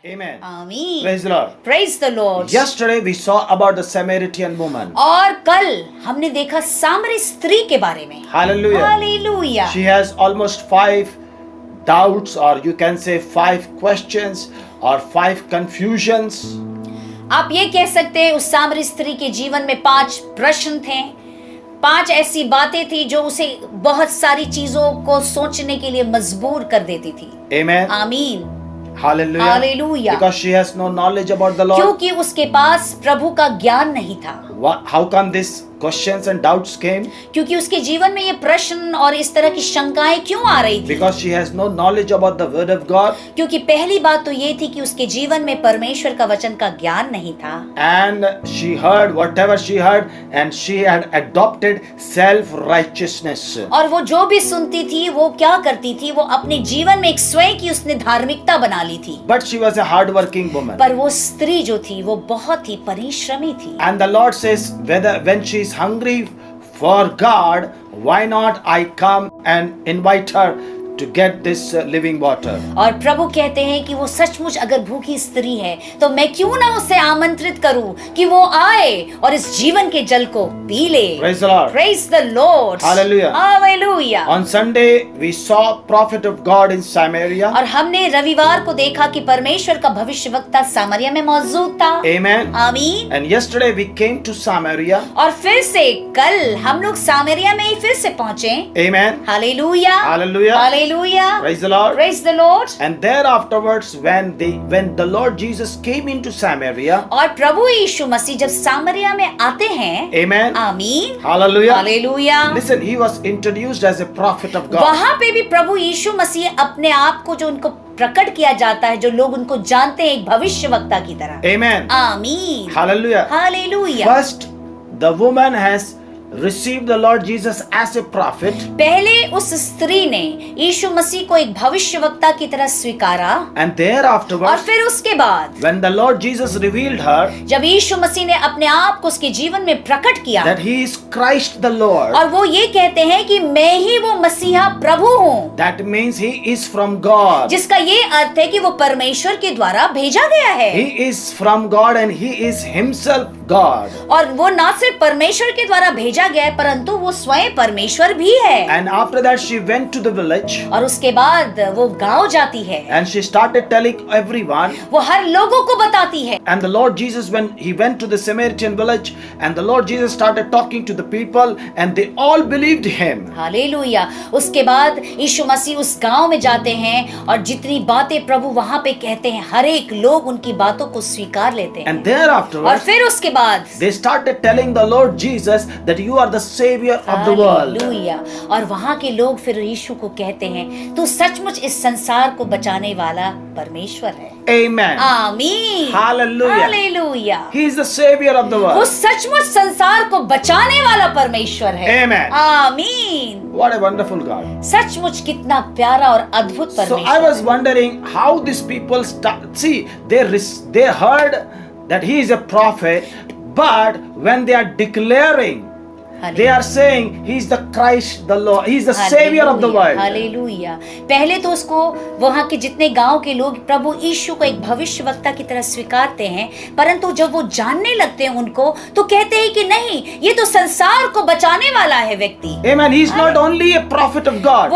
Amen. आमीन। Praise the Lord. Praise the Lord. Yesterday we saw about the Samaritan woman. और कल हमने देखा सामरी स्त्री के बारे में। Hallelujah. Hallelujah. She has almost 5 doubts, or you can say 5 questions or 5 confusions. आप ये कह सकते हैं उस सामरी स्त्री के जीवन में 5 प्रश्न थे, 5 ऐसी बातें थी जो उसे बहुत सारी चीजों को सोचने के लिए मजबूर कर देती थी। Amen. आमीन। Hallelujah. Hallelujah. Because she has no knowledge about the Lord. क्योंकि उसके पास प्रभु का ज्ञान नहीं था। How come these questions and doubts came? क्योंकि उसके जीवन में ये प्रश्न और इस तरह की शंकाएं क्यों आ रही थी? Because she has no knowledge about the word of God. क्योंकि पहली बात तो ये थी कि उसके जीवन में परमेश्वर का वचन का ज्ञान नहीं था। And she heard whatever she heard, and she had adopted self-righteousness. और वो जो भी सुनती थी वो क्या करती थी, वो अपने जीवन में एक स्वयं की उसने धार्मिकता बना ली थी। But she was a hard-working woman. पर वो स्त्री जो थी वो बहुत ही परिश्रमी थी। And the Lord says, when she is hungry for God, why not I come and invite her to get this living water? और प्रभु कहते हैं कि वो सचमुच अगर भूखी स्त्री है तो मैं क्यों ना उसे आमंत्रित करूं कि वो आए और इस जीवन के जल को पी ले। Praise the Lord. Praise the Lord. Hallelujah. Hallelujah. On Sunday we saw prophet of God in Samaria. और हमने रविवार को देखा कि परमेश्वर का भविष्यवक्ता सामरिया में मौजूद था। Amen. आमीन। And yesterday we came to Samaria. और फिर से कल हम लोग सामरिया में ही फिर से पहुंचे। Amen. Hallelujah. Hallelujah. Hallelujah. Praise the Lord. Praise the Lord. And there afterwards, when the Lord Jesus came into Samaria. और प्रभु यीशु मसीह जब सामरिया में आते हैं, Amen. आमीन। Hallelujah. Hallelujah. Listen, he was introduced as a prophet of God. वहाँ पे भी प्रभु यीशु मसीह अपने आप को जो उनको प्रकट किया जाता है, जो लोग उनको जानते हैं एक भविष्यवक्ता की तरह। Amen. आमीन। Hallelujah. Hallelujah. First, the woman has received the Lord Jesus as a prophet. पहले उस स्त्री ने यीशु मसीह को एक भविष्यवक्ता की तरह स्वीकारा। And there और afterwards, फिर उसके बाद when the Lord Jesus revealed her जब यीशु मसीह ने अपने आप को उसके जीवन में प्रकट किया that he is Christ the Lord, और वो ये कहते हैं कि मैं ही वो मसीहा प्रभु हूँ, that means he is from God. जिसका ये अर्थ है कि वो परमेश्वर के द्वारा भेजा गया है। He is from God and he is himself God. और वो ना सिर्फ परमेश्वर के द्वारा भेजा गया है परंतु वो स्वयं परमेश्वर भी है। And after that she went to the village और उसके बाद वो गांव जाती है, and she started telling everyone. वो हर लोगों को बताती है। And the Lord Jesus, when he went to the Samaritan village, and the Lord Jesus started talking to the people, and they all believed him. Hallelujah. उसके बाद यीशु मसीह उस गांव में जाते हैं और जितनी बातें प्रभु वहां पे कहते हैं हर एक लोग उनकी बातों को स्वीकार लेते हैं। And thereafter और फिर उसके बाद they started telling the Lord Jesus that you are the savior of the world. Hallelujah. और वहां के लोग फिर यीशु को कहते हैं तू सचमुच इस संसार को बचाने वाला परमेश्वर है। Amen. आमीन। Hallelujah. Hallelujah. He is the savior of the वो world. सचमुच संसार को बचाने वाला परमेश्वर है। Amen. आमीन। What a wonderful God. सचमुच कितना प्यारा और अद्भुत So I परमेश्वर was wondering how these people they heard that he is a prophet, but when they are declaring, they are saying he is the Christ the Lord, he is the savior of the world. Hallelujah. पहले तो उसको वहाँ के जितने गांव के लोग प्रभु यीशु को एक भविष्यवक्ता की तरह स्वीकारते हैं, परंतु जब वो जानने लगते हैं उनको तो कहते हैं कि नहीं, ये तो संसार को बचाने वाला है व्यक्ति। Amen. He is not only a prophet of God.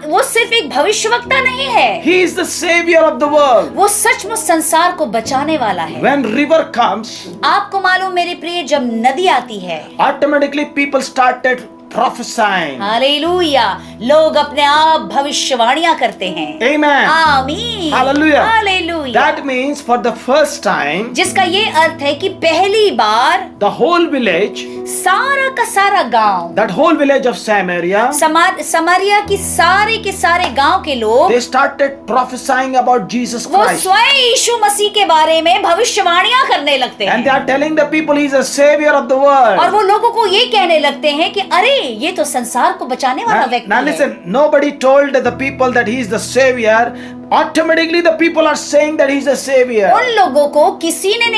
वो सिर्फ एक भविष्यवक्ता नहीं है, He is the savior of the world. वो सचमुच संसार को बचाने वाला है। When river comes, आपको मालूम मेरे प्रिय, जब नदी आती है automatically people started prophesying. Hallelujah. लोग अपने आप भविष्यवाणियां करते हैं। Amen. आमीन। Hallelujah. Hallelujah. That means for the first time, जिसका ये अर्थ है कि पहली बार the whole village, सारा का सारा गांव, that whole village of Samaria, Samaria की सारे के सारे गांव के लोग they started prophesying about Jesus वो Christ. स्वयं यीशु मसीह के बारे में भविष्यवाणियां करने लगते And they हैं are telling the people he is a savior of the world. और वो लोगों को ये कहने लगते हैं कि अरे ये तो संसार को बचाने वाला व्यक्ति Now है। listen, nobody told the people that he is the savior. Automatically the people are saying that he is the savior. उन लोगों को किसी ने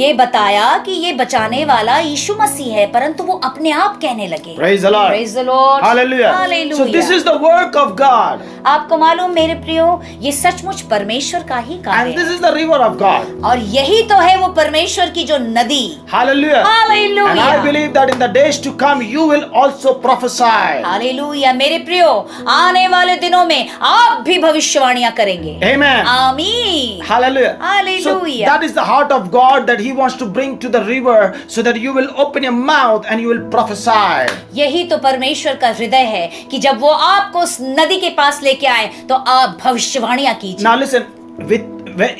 ये बताया कि ये बचाने वाला यीशु मसीह है, परंतु वो अपने आप कहने लगे। Praise the Lord. Praise the Lord. Hallelujah. So this is the work of God. आपको मालूम मेरे प्रियो, ये सचमुच परमेश्वर का ही कार्य And this है is the river of God. और यही तो है वो परमेश्वर की जो नदी। Hallelujah. Hallelujah. And I believe that in the days to come you will also prophesy. Hallelujah मेरे प्रियो, आने वाले दिनों में आप भी भविष्यवाणियां करेंगे। Amen. आमीन। Hallelujah. So Hallelujah. that is the heart of God that He wants to bring to the river so that you will open your mouth and you will prophesy. यही तो परमेश्वर का हृदय है कि जब वो आपको उस नदी के पास लेके आए तो आप भविष्यवाणियां कीजिए। Now listen,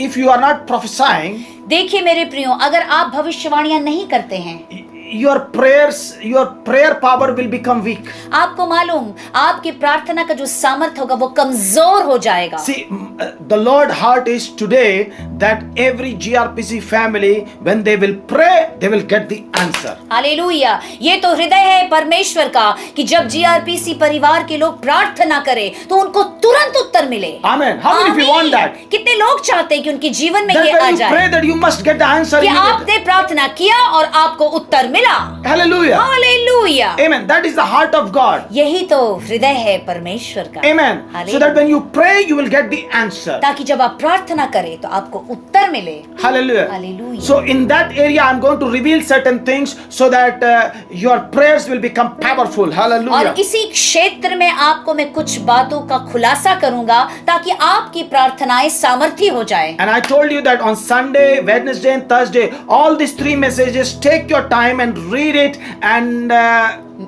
if you are not prophesying, देखिए मेरे प्रियो, अगर आप भविष्यवाणियां नहीं करते हैं, your prayer power will become weak. आपको मालूम आपकी प्रार्थना का जो सामर्थ्य होगा वो कमजोर हो जाएगा। See, the Lord heart is today that every GRPC family, when they will pray, they will get the answer. Hallelujah, ये तो हृदय है परमेश्वर का कि जब जीआरपीसी परिवार के लोग प्रार्थना करें तो उनको तुरंत उत्तर मिले। Amen. How many of you want that? कितने लोग चाहते हैं कि उनके जीवन में That ये आ when you जाए pray that you must get the answer. कि आपने प्रार्थना किया और आपको उत्तर मिला। Hallelujah. Hallelujah. Amen. That is the heart of God. यही तो हृदय है परमेश्वर का। Amen. So that when you pray, you will get the answer. ताकि जब आप प्रार्थना करें तो आपको उत्तर मिले। Hallelujah. Hallelujah. So in that area, I'm going to reveal certain things so that your prayers will become powerful. Hallelujah. और इसी क्षेत्र में आपको मैं कुछ बातों का खुलासा करूंगा ताकि आपकी प्रार्थनाएं सामर्थ्य हो जाए। And I told you that on Sunday, Wednesday, and Thursday, all these three messages, take your time and read it, and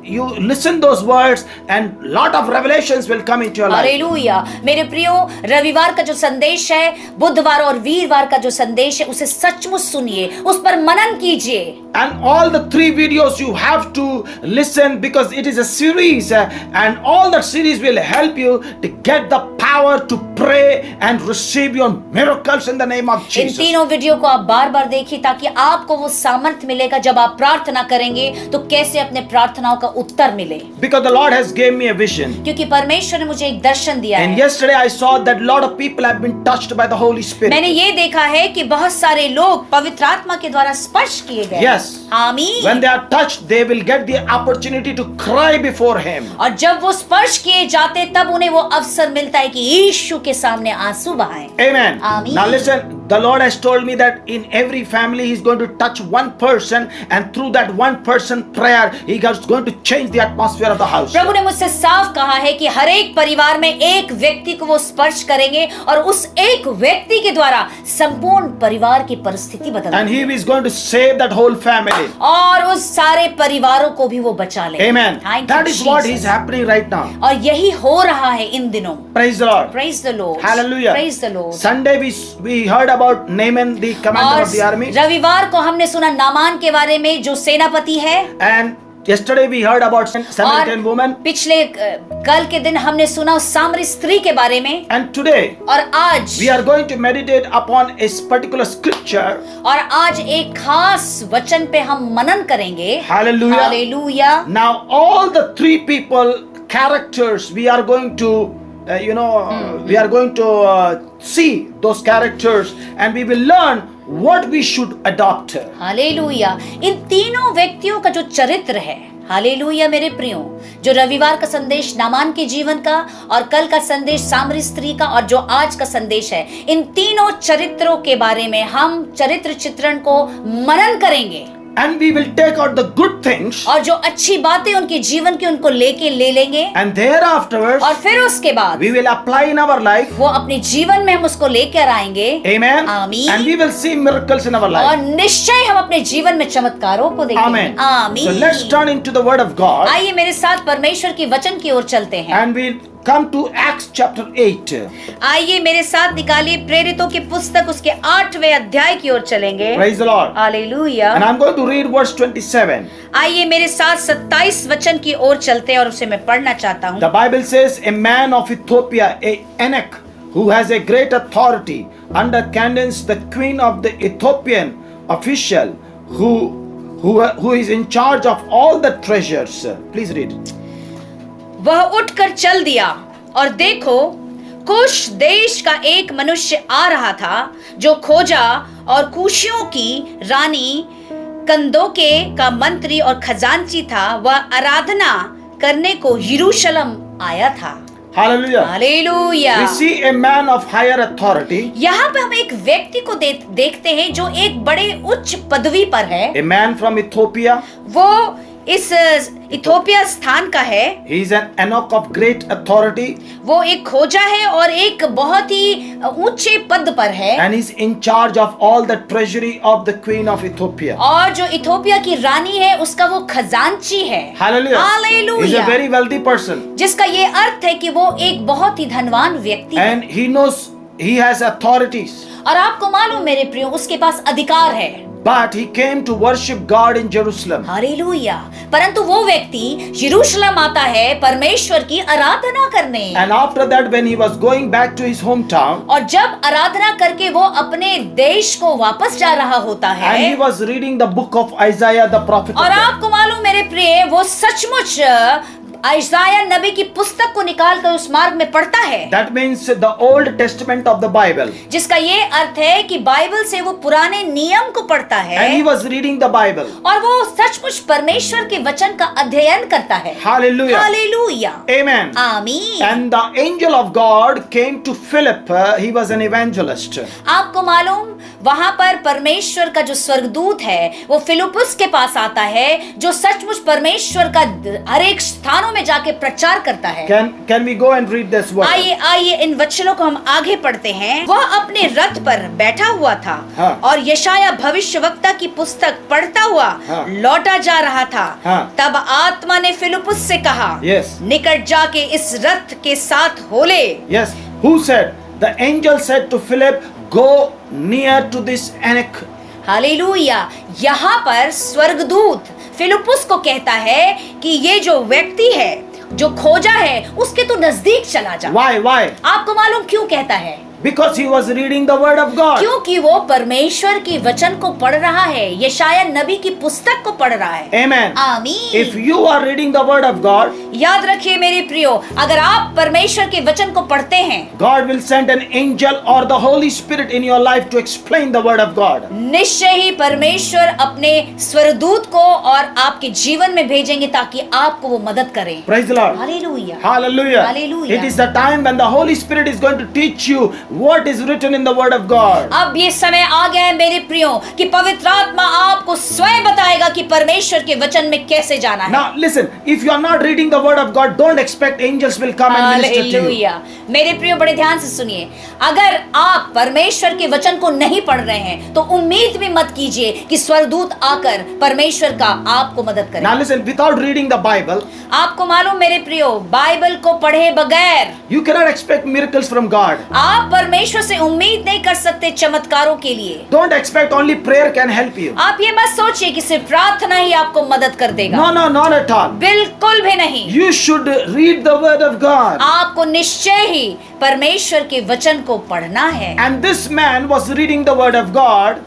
you listen those words, and lot of revelations will come into your life. Hallelujah मेरे प्रियो, रविवार का जो संदेश है, बुधवार और वीरवार का जो संदेश है, उसे सचमुच सुनिए, उस पर मनन कीजिए। And all the three videos you have to listen because it is a series, and all that series will help you to get the power to pray and receive your miracles in the name of in Jesus. तीनों video को आप बार बार देखिए ताकि आपको वो सामर्थ्य मिलेगा जब आप प्रार्थना करेंगे तो कैसे अपने प्रार्थनाओं का उत्तर मिले। Because the Lord has gave me a vision. क्योंकि परमेश्वर ने मुझे एक दर्शन दिया And है। yesterday I saw that lot of people have been touched by the Holy Spirit. मैंने ये देखा है कि बहुत सारे लोग पवित्र आत्मा के द्वारा स्पर्श किए गए। Yes. आमीन। When they are touched, they will get the opportunity to cry before Him. और जब वो स्पर्श किए जाते तब उन्हें वो अवसर मिलता है कि यीशु के सामने आंसू बहाएं। Amen. Amen. Now listen, the Lord has told me that in every family He's going to touch one person, and through that one person prayer, He is going to change the atmosphere of the house. प्रभु ने मुझसे साफ कहा है कि हर एक परिवार में एक व्यक्ति को वो स्पर्श करेंगे और उस एक व्यक्ति के द्वारा संपूर्ण परिवार की परिस्थिति बदल And He is going to save that whole family. और उस सारे परिवारों को भी वो बचा ले। Amen. Thank That you, is what Jesus. is happening right now. और यही हो रहा है इन दिनों। Praise the Lord. Praise the Lord. Hallelujah. Praise the Lord. Sunday we heard about Naaman, the commander of the और army. रविवार को हमने सुना नामान के बारे में जो सेनापति है। And yesterday we heard about Samaritan woman. पिछले कल के दिन हमने सुना उस सामरी स्त्री के बारे में। And today और आज we are going to meditate upon a particular scripture. और आज एक खास वचन पे हम मनन करेंगे। Hallelujah. Hallelujah. Now all the three people characters we are going to we are going to see those characters, and we will learn what we should adopt. Hallelujah. इन तीनों व्यक्तियों का जो चरित्र है, हालेलुया मेरे प्रियो, जो रविवार का संदेश नामान के जीवन का और कल का संदेश सामरी स्त्री का और जो आज का संदेश है, इन तीनों चरित्रों के बारे में हम चरित्र चित्रण को मनन करेंगे। And we will take out the good things. और जो अच्छी बातें उनके जीवन की उनको लेके ले लेंगे। And thereafter और फिर उसके बाद we will apply in our life. वो अपने जीवन में हम उसको लेकर आएंगे। Amen. आमीन। And we will see miracles in our और life. निश्चय हम अपने जीवन में चमत्कारों को देखेंगे। Amen. आमीन। So let's turn into the word of God. आइए मेरे साथ परमेश्वर के वचन की ओर चलते हैं। And we come to Acts chapter 8. आइए मेरे साथ निकालिए प्रेरितों की पुस्तक उसके 8वें अध्याय की ओर चलेंगे। Praise the Lord. Hallelujah. And I'm going to read verse 27. आइए मेरे साथ 27 वचन की ओर चलते हैं और उसे मैं पढ़ना चाहता हूँ। The Bible says, a man of Ethiopia, a eunuch, who has a great authority under Candace, the queen of the Ethiopian official, who is in charge of all the treasures. Please read. वह उठकर चल दिया और देखो कुश देश का एक मनुष्य आ रहा था जो खोजा और कुशियों की रानी कंदोके का मंत्री और खजांची था, वह आराधना करने को यरूशलेम आया था। Hallelujah. Hallelujah. We see a man of higher authority, यहाँ पे हम एक व्यक्ति को देखते हैं जो एक बड़े उच्च पदवी पर है। a man from Ethiopia. वो इस इथोपिया स्थान का है। He is an Enoch of great authority, वो एक खोजा है और एक बहुत ही ऊंचे पद पर है। and he's in charge of all the treasury of the queen of Ethiopia. और जो इथोपिया की रानी है उसका वो खजांची है। Hallelujah. Hallelujah. He's a very wealthy person, जिसका ये अर्थ है कि वो एक बहुत ही धनवान व्यक्ति है। and he knows he has authorities. और आपको मालूम मेरे प्रियो, उसके पास अधिकार है। But he came to worship God in Jerusalem. Hallelujah. परंतु वो व्यक्ति यरूशलेम आता है परमेश्वर की आराधना करने। And after that, when he was going back to his hometown, और जब आराधना करके वो अपने देश को वापस जा रहा होता है, and he was reading the book of Isaiah the prophet. of और God. आपको मालूम मेरे प्रिय, वो सचमुच आइज़ाया नबी की पुस्तक को निकालकर उस मार्ग में पढ़ता है। That means the Old Testament of the Bible. जिसका ये अर्थ है कि बाइबल से वो पुराने नियम को पढ़ता And है he was reading the Bible. और वो सचमुच परमेश्वर के वचन का अध्ययन करता है। Hallelujah. हालेलुया। Amen. आमीन। And the angel of God came to Philip. He was an evangelist. आपको मालूम, वहां पर परमेश्वर का जो स्वर्गदूत है वो फिलिपुस के पास आता है, जो सचमुच परमेश्वर का हर एक स्थानों में जाके प्रचार करता है। Can we go and read this word? आइए इन वचनों को हम आगे पढ़ते हैं। वह अपने रथ पर बैठा हुआ था हाँ। और यशाया भविष्यवक्ता की पुस्तक पढ़ता हुआ हाँ। लौटा जा रहा था। हाँ। तब आत्मा ने फिलिपुस से कहा, Yes. निकट जाके इस रथ के साथ हो ले। Yes. Who said? The angel said to Philip, go near to this Enoch. Hallelujah. यहाँ पर स्वर्गदूत फिलिपुस को कहता है कि ये जो व्यक्ति है, जो खोजा है, उसके तो नजदीक चला जा। Why? Why? आपको मालूम क्यों कहता है? Because he was reading the word of God. क्योंकि वो परमेश्वर की वचन को पढ़ रहा है, यशाया नबी की पुस्तक को पढ़ रहा है। Amen. आमीन। If you are reading the word of God, याद रखिए मेरे प्रियो, अगर आप परमेश्वर के वचन को पढ़ते हैं, God will send an angel or the Holy Spirit in your life to explain the word of God. निश्चय ही परमेश्वर अपने स्वरदूत को और आपके जीवन में भेजेंगे ताकि आपको वो मदद करें। Praise the Lord. Hallelujah. Hallelujah. Hallelujah. It is the time when the Holy Spirit is going to teach you what is written in the word of God. अब ये समय आ गया है मेरे प्रियो कि पवित्र आत्मा आपको स्वयं बताएगा कि परमेश्वर के वचन में कैसे जाना है। Now listen, if you are not reading the word of God, don't expect angels will come and minister to you. Hallelujah. मेरे प्रियो बड़े ध्यान से सुनिए, अगर आप परमेश्वर के वचन को नहीं पढ़ रहे हैं तो उम्मीद भी मत कीजिए कि स्वर्गदूत आकर परमेश्वर का आपको मदद करे। Now listen, without reading the Bible, आपको मालूम मेरे प्रियो, बाइबल को पढ़े बगैर you cannot expect miracles from God. आप परमेश्वर से उम्मीद नहीं कर सकते चमत्कारों के लिए। Don't expect only prayer can help you. आप ये मत सोचिए कि सिर्फ प्रार्थना ही आपको मदद कर देगा। No, no, not at all. बिल्कुल भी नहीं। You should read the word of God. आपको निश्चय ही परमेश्वर के वचन को पढ़ना है। And this man was reading the word of God.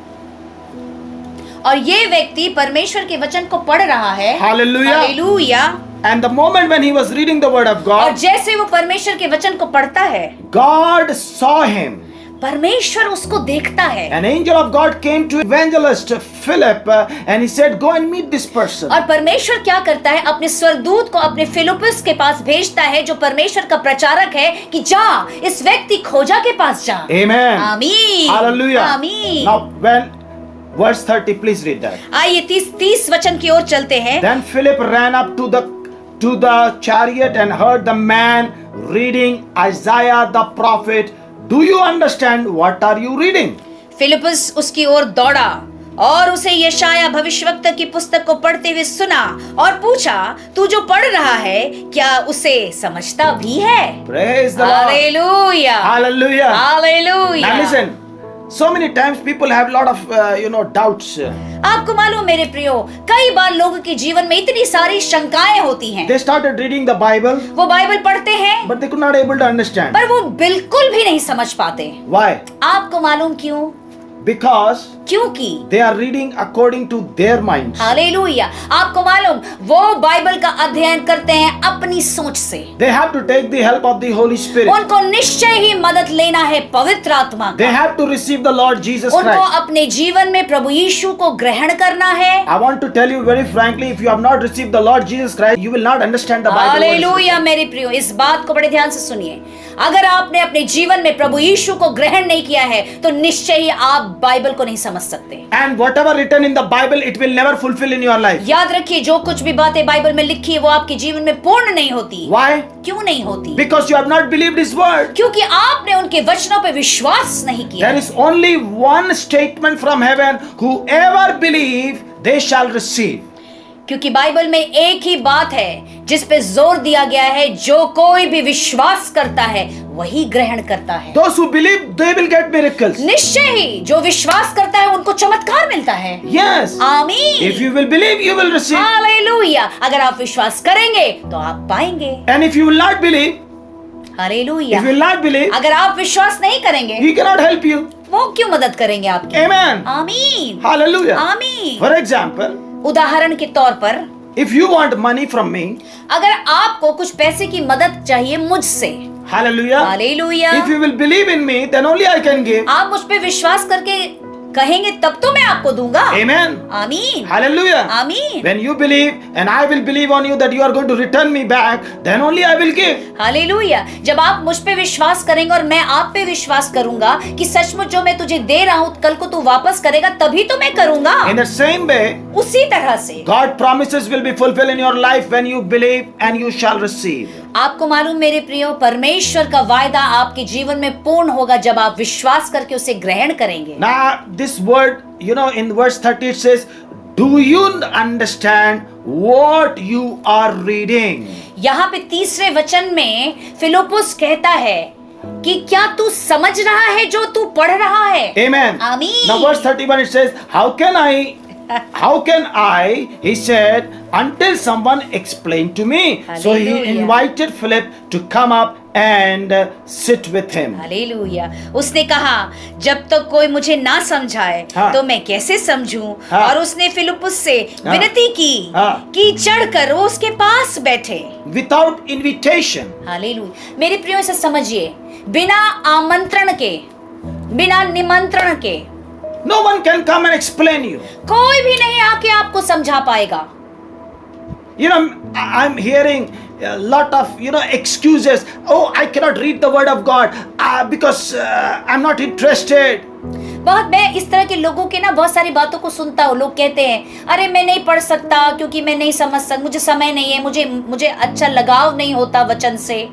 और ये व्यक्ति परमेश्वर के वचन को पढ़ रहा है। Hallelujah. Hallelujah. And the moment when he was reading the word of और God, जैसे वो परमेश्वर के वचन को पढ़ता है, God saw him. परमेश्वर उसको देखता है। An angel of God came to evangelist Philip and he said, go and meet this person. और परमेश्वर क्या करता है, अपने स्वर्गदूत को अपने फिलिपुस के पास भेजता है, जो परमेश्वर का प्रचारक है, कि जा इस व्यक्ति खोजा के पास जा। Amen. आमीन। Hallelujah. आमीन। Now when verse 30, please read that. आइए 30 वचन की ओर चलते हैं। Then Philip ran up to the chariot and heard the man reading Isaiah the prophet. Do you understand what are you reading? Philip उसकी ओर दौड़ा और उसे यशाया भविष्यवक्ता की पुस्तक को पढ़ते हुए सुना और पूछा, तू जो पढ़ रहा है क्या उसे समझता भी है? Praise the Lord. Hallelujah. Hallelujah. Hallelujah. Now listen, so many times people have lot of doubts. आपको मालूम मेरे प्रियो, कई बार लोगों के जीवन में इतनी सारी शंकाएं होती हैं। They started reading the Bible, वो बाइबल पढ़ते हैं but they could not able to understand. पर वो बिल्कुल भी नहीं समझ पाते। Why? आपको मालूम क्यों? Because क्योंकि they are reading according to their minds. Hallelujah, आपको मालूम वो बाइबल का अध्ययन करते हैं अपनी सोच से। They have to take the help of the Holy Spirit. उनको निश्चय ही मदद लेना है पवित्र आत्मा They का। have to receive the Lord Jesus उनको Christ. अपने जीवन में प्रभु यीशु को ग्रहण करना है। I want to tell you very frankly, if you have not received the Lord Jesus Christ, you will not understand the Bible. Hallelujah मेरे प्रियो, इस बात को बड़े ध्यान से सुनिए। अगर आपने अपने जीवन में प्रभु यीशु को ग्रहण नहीं किया है तो निश्चय ही आप बाइबल को नहीं समझ सकते। And whatever written in the Bible, it will never fulfill in your life. याद रखिए, जो कुछ भी बातें बाइबल में लिखी है वो आपके जीवन में पूर्ण नहीं होती। Why? क्यों नहीं होती? Because you have not believed His word. क्योंकि आपने उनके वचनों पे विश्वास नहीं किया। There is only one statement from heaven: whoever believe, they shall receive. क्योंकि बाइबल में एक ही बात है जिस पे जोर दिया गया है, जो कोई भी विश्वास करता है वही ग्रहण करता है। Those who believe, they will get miracles. निश्चय ही जो विश्वास करता है उनको चमत्कार मिलता है। Yes. आमीन। If you will believe, you will receive. Hallelujah, अगर आप विश्वास करेंगे तो आप पाएंगे। And if you will not believe, hallelujah, if you will not believe, अगर आप विश्वास नहीं करेंगे He cannot help you. वो क्यों मदद करेंगे आपकी? Amen. आमीन। Hallelujah. आमीन। For example, उदाहरण के तौर पर, if you want money from me, अगर आपको कुछ पैसे की मदद चाहिए मुझसे, hallelujah. Hallelujah, If you will believe in me, then only I can give. आप मुझ पे विश्वास करके कहेंगे तब तो मैं आपको दूंगा। Amen. आमीन। Hallelujah. आमीन। When you believe and I will believe on you that you are going to return me back, then only I will give. Hallelujah, जब आप मुझ पे विश्वास करेंगे और मैं आप पे विश्वास करूंगा कि सचमुच जो मैं तुझे दे रहा हूँ कल को तू वापस करेगा, तभी तो मैं करूंगा। In the same way, उसी तरह से God promises will be fulfilled in your life when you believe and you shall receive. आपको मालूम मेरे प्रियो, परमेश्वर का वायदा आपके जीवन में पूर्ण होगा जब आप विश्वास करके उसे ग्रहण करेंगे। Now, this word, in verse 30 it says, do you understand what you are reading? यहाँ पे तीसरे वचन में फिलिप्पुस कहता है कि क्या तू समझ रहा है जो तू पढ़ रहा है? Amen. आमीन। Now verse 31 it says, how can I, he said, until someone explained to me. So he Hallelujah. invited Philip to come up and sit with him. Hallelujah, उसने कहा जब तक कोई मुझे ना समझाए हाँ। तो मैं कैसे समझूं? हाँ। और उसने फिलिप्पुस से हाँ। विनती की हाँ। कि चढ़कर वो उसके पास बैठे। Without invitation. हालेलुया, मेरे प्रियो से समझिए, बिना आमंत्रण के, बिना निमंत्रण के No one can come and explain you. कोई भी नहीं आके आपको समझा पाएगा। I'm hearing a lot of excuses. Oh, I cannot read the word of God because I'm not interested. मैं इस तरह के लोगों के बहुत सारी बातों को सुनता हूँ। लोग कहते हैं, अरे मैं नहीं पढ़ सकता क्योंकि मैं नहीं समझ सकता, मुझे समय नहीं है, मुझे अच्छा लगाव नहीं होता वचन से।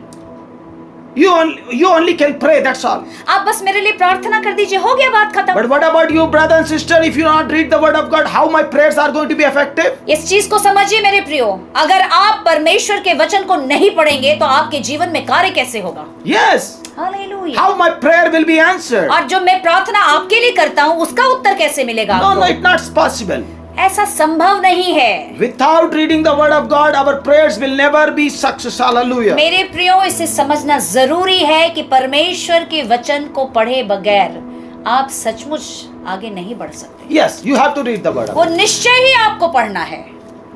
You only can pray, that's all. आप बस मेरे लिए प्रार्थना कर दीजिए, हो गया, बात खत्म। But what about you, brother and sister? If you not read the word of God, how my prayers are going to be effective? इस चीज को समझिए मेरे प्रियो, अगर आप परमेश्वर के वचन को नहीं पढ़ेंगे तो आपके जीवन में कार्य कैसे होगा? Yes. Hallelujah. How my prayer will be answered? और जो मैं प्रार्थना आपके लिए करता हूँ उसका उत्तर कैसे मिलेगा No, आपको? it's not possible. ऐसा संभव नहीं है। Without reading the word of God, our prayers will never be success. Hallelujah. मेरे प्रियो, इसे समझना जरूरी है कि परमेश्वर के वचन को पढ़े बगैर आप सचमुच आगे नहीं बढ़ सकते। Yes, you have to read the word of वो God. निश्चय ही आपको पढ़ना है।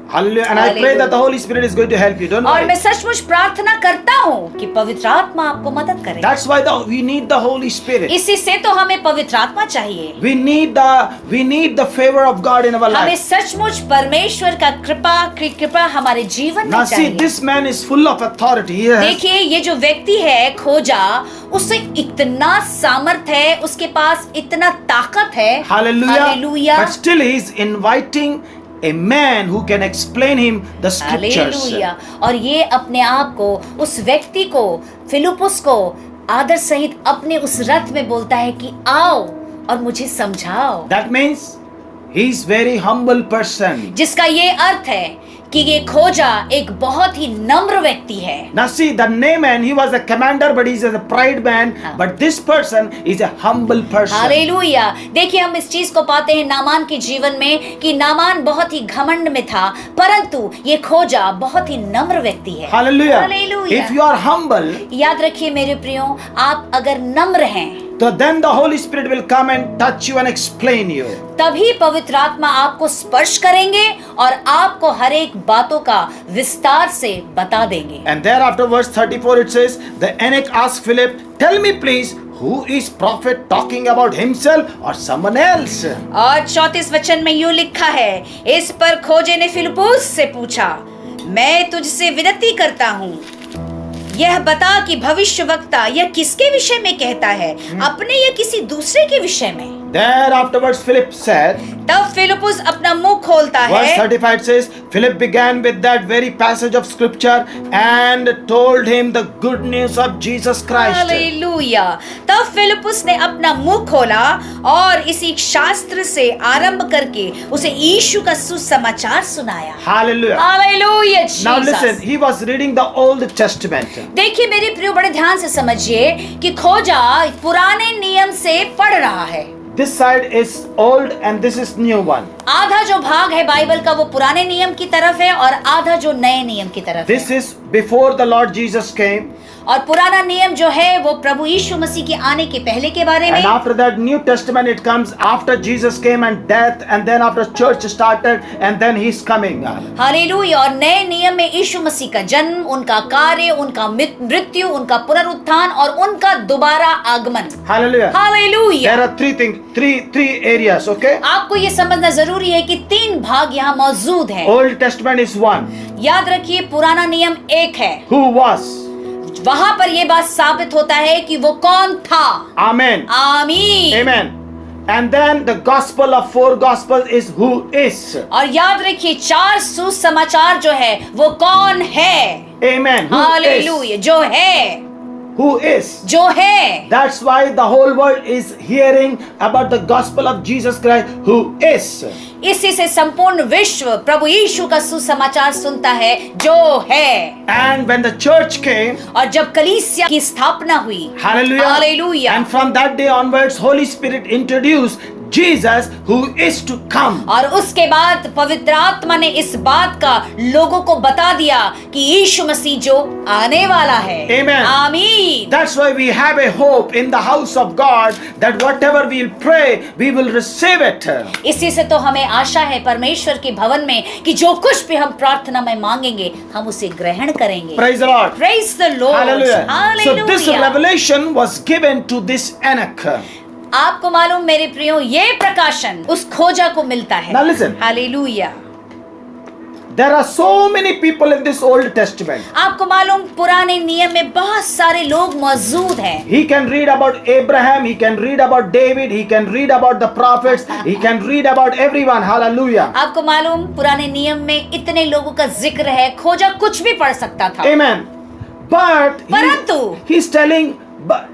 Hallelujah. And I pray that the Holy Spirit is going to help you. Don't और worry. मैं सचमुच प्रार्थना करता हूँ कि पवित्र आत्मा आपको मदद करे। That's why we need the Holy Spirit. इसी से तो हमें पवित्र आत्मा चाहिए। We need the favor of God in our हमें life. सचमुच परमेश्वर का कृपा हमारे जीवन Now में see, चाहिए। this man is full of authority. He has देखिए, ये जो व्यक्ति है खोजा, उससे इतना सामर्थ है, उसके पास इतना ताकत है। Hallelujah. Hallelujah. But still he is inviting a man who can explain him the scriptures. Hallelujah. और ये अपने आप को, उस व्यक्ति को, फिलिप्पुस को आदर सहित अपने उस रथ में बोलता है कि आओ और मुझे समझाओ। That means he is very humble person. जिसका ये अर्थ है कि ये खोजा एक बहुत ही नम्र व्यक्ति है। Now see, the Naaman, he was a commander, but he's a pride man. But this person is a humble person. Hallelujah. देखिए, हम इस चीज को पाते हैं नामान के जीवन में कि नामान बहुत ही घमंड में था, परंतु ये खोजा बहुत ही नम्र व्यक्ति है। Hallelujah. Hallelujah. If you are humble, याद रखिए मेरे प्रियो, आप अगर नम्र हैं, So then the Holy Spirit will come and touch you and explain you. तभी पवित्र आत्मा आपको स्पर्श करेंगे और आपको हर एक बातों का विस्तार से बता देंगे। And thereafter verse 34 it says, the eunuch asked Philip, tell me please, who is prophet talking about himself or someone else? और 34 वचन में यूं लिखा है, इस पर खोजे ने फिलिप्पुस से पूछा, मैं तुझसे विनती करता हूँ, यह बता कि भविष्यवक्ता यह किसके विषय में कहता है, अपने या किसी दूसरे के विषय में। There afterwards Philip said, तब फिलिप्पुस अपना मुंह खोलता verse है। 35 says, Philip began with that very passage of scripture and told him the good news of Jesus Christ. Hallelujah. तब फिलिप्पुस ने अपना मुंह खोला और इसी शास्त्र से आरंभ करके उसे यीशु का सुसमाचार सुनाया। Hallelujah. Hallelujah. Now listen, he was reading the Old Testament. देखिए मेरे प्रियो, बड़े ध्यान से समझिए कि खोजा पुराने नियम से पढ़ रहा है। This side is old and this is new one. आधा जो भाग है बाइबल का वो पुराने नियम की तरफ है और आधा जो नए नियम की तरफ This है। is before the Lord Jesus came. और पुराना नियम जो है वो प्रभु यीशु मसीह के आने के पहले के बारे में। And after that New Testament it comes after Jesus came and death and then after church started and then he's coming. Hallelujah. और नए नियम में यीशु मसीह का जन्म, उनका कार्य, उनका मृत्यु, उनका पुनरुत्थान और उनका दोबारा आगमन। Hallelujah. Hallelujah. There are three areas, okay? आपको ये समझना जरूरी है कि 3 भाग यहाँ मौजूद है। Old Testament is one. याद रखिए पुराना नियम एक है। Who was? वहां पर ये बात साबित होता है कि वो कौन था। Amen. आमीन। Amen. And then the gospel of 4 gospels is who is. और याद रखिए 4 सुसमाचार जो है वो कौन है। Amen. Who hallelujah. जो है, Who is? जो है। That's why the whole world is hearing about the gospel of Jesus Christ, who is. इसी से संपूर्ण विश्व प्रभु यीशु का सुसमाचार सुनता है, जो है। And when the church came, और जब कलीसिया की स्थापना हुई, hallelujah, Hallelujah. and from that day onwards, Holy Spirit introduced Jesus who is to come. और उसके बाद पवित्र आत्मा ने इस बात का लोगों को बता दिया कि यीशु मसीह जो आने वाला है। Amen. आमीन। That's why we have a hope in the house of God that whatever we'll pray, we will receive it. इसी से तो हमें आशा है परमेश्वर के भवन में कि जो कुछ भी हम प्रार्थना में मांगेंगे हम उसे ग्रहण करेंगे। Praise the Lord. Praise the Lord. Hallelujah. Hallelujah. So this revelation was given to this eunuch. आपको मालूम मेरे प्रियो, ये प्रकाशन उस खोजा को मिलता है। Now listen. Hallelujah. There are so many people in this Old Testament. आपको मालूम पुराने नियम में बहुत सारे लोग मौजूद हैं। He can read about Abraham, he can read about David, he can read about the prophets, he can read about everyone. Hallelujah. आपको मालूम पुराने नियम में इतने लोगों का जिक्र है, खोजा कुछ भी पढ़ सकता था। Amen. But परंतु he's telling, but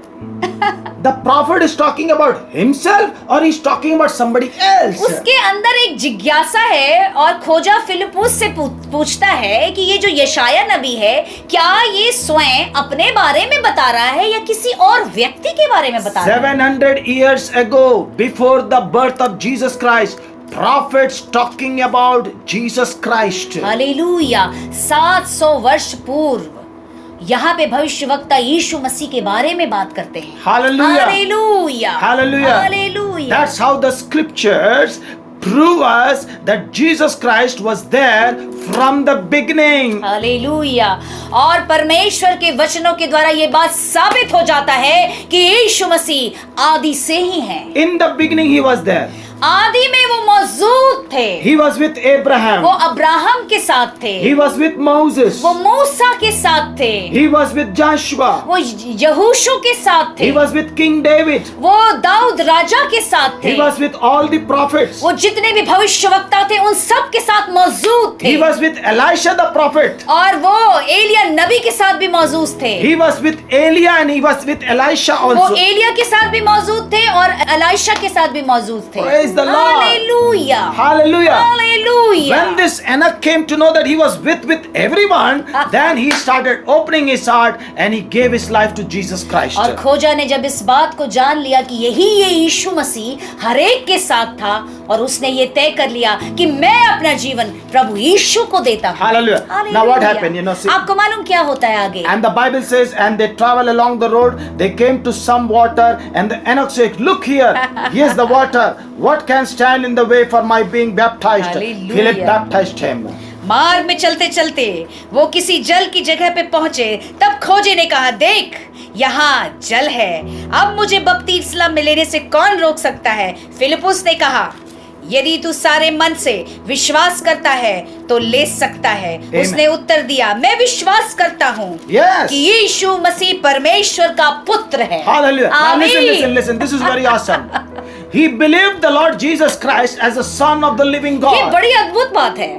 the prophet is talking about himself or he's talking about somebody else. उसके अंदर एक जिज्ञासा है और खोजा फिलिप्पुस से पूछता है कि ये जो यशाया नबी है, क्या ये स्वयं अपने बारे में बता रहा है या किसी और व्यक्ति के बारे में बता रहा है। 700 years ago, before the birth of Jesus Christ, prophets talking about Jesus Christ. Hallelujah. 700 वर्ष पूर्व यहाँ पे भविष्यवक्ता यीशु मसीह के बारे में बात करते हैं। Hallelujah. Hallelujah. Hallelujah. Hallelujah. That's how the scriptures prove us that Jesus Christ was there from the beginning. Hallelujah. और परमेश्वर के वचनों के द्वारा ये बात साबित हो जाता है कि यीशु मसीह आदि से ही है। In the beginning he was there. आदि में वो मौजूद थे। He was with Abraham. वो अब्राहम के साथ थे। He was with Moses. वो मूसा के साथ थे। He was with Joshua. वो यहोशू के साथ थे। He was with King David. वो दाऊद राजा के साथ थे। He was with all the prophets. वो जितने भी भविष्यवक्ता थे उन सब के साथ मौजूद थे। He was with Elisha the prophet. और वो एलिया नबी के साथ भी मौजूद थे। He was with Elia and he was with Elisha वो also. एलिया के साथ भी मौजूद थे और एलिशा के साथ भी मौजूद थे। Praise the Lord. Hallelujah. Hallelujah. Hallelujah. When this Enoch came to know that he was with everyone, then he started opening his heart and he gave his life to Jesus Christ. और खोजा ने जब इस बात को जान लिया कि यही ये यीशु मसीह हर एक के साथ था, और उसने ये तय कर लिया कि मैं अपना जीवन प्रभु यीशु को देता हूँ। Hallelujah. Now what happened? You know, see, आपको मालूम क्या होता है आगे? and the Bible says, and they travel along the road, they came to some water, and the Enoch said, look here, here's the water. What can stand in the way for my being baptized? Hallelujah. Philip baptized him. मार्ग में चलते चलते वो किसी जल की जगह पे पहुंचे, तब खोजे ने कहा, देख यहाँ जल है, अब मुझे बपतिस्मा में लेने से कौन रोक सकता है? फिलिपुस ने कहा, यदि तू सारे मन से विश्वास करता है तो ले सकता है। Amen. उसने उत्तर दिया, मैं विश्वास करता हूँ Yes. कि यीशु मसीह परमेश्वर का पुत्र है। Hallelujah. Now आमीन। listen. This is very awesome. He believed the Lord Jesus Christ as the Son of the living ये God. बड़ी अद्भुत बात है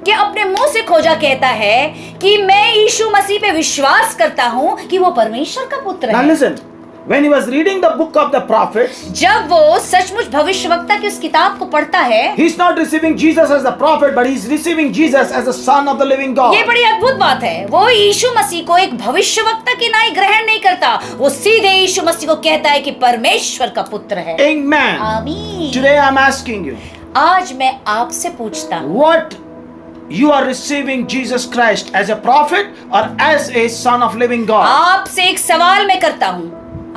कि अपने मुंह से खोजा कहता है कि मैं यीशु मसीह पे विश्वास करता हूँ कि वो परमेश्वर का पुत्र Now है। listen. When he was reading the book of the prophets, जब वो सचमुच भविष्यवक्ता की उस किताब को पढ़ता है, he's not receiving Jesus as the prophet, but he's receiving Jesus as the Son of the living God. ये बड़ी अद्भुत बात है। वो यीशु मसीह को एक भविष्यवक्ता के नाई ग्रहण नहीं करता, वो सीधे यीशु मसीह को कहता है कि परमेश्वर का पुत्र है। Amen. आमीन। Today I'm asking you, आज मैं आपसे पूछता हूँ, what you are receiving Jesus Christ as a prophet or as a Son of living God? आपसे एक सवाल मैं करता हूँ,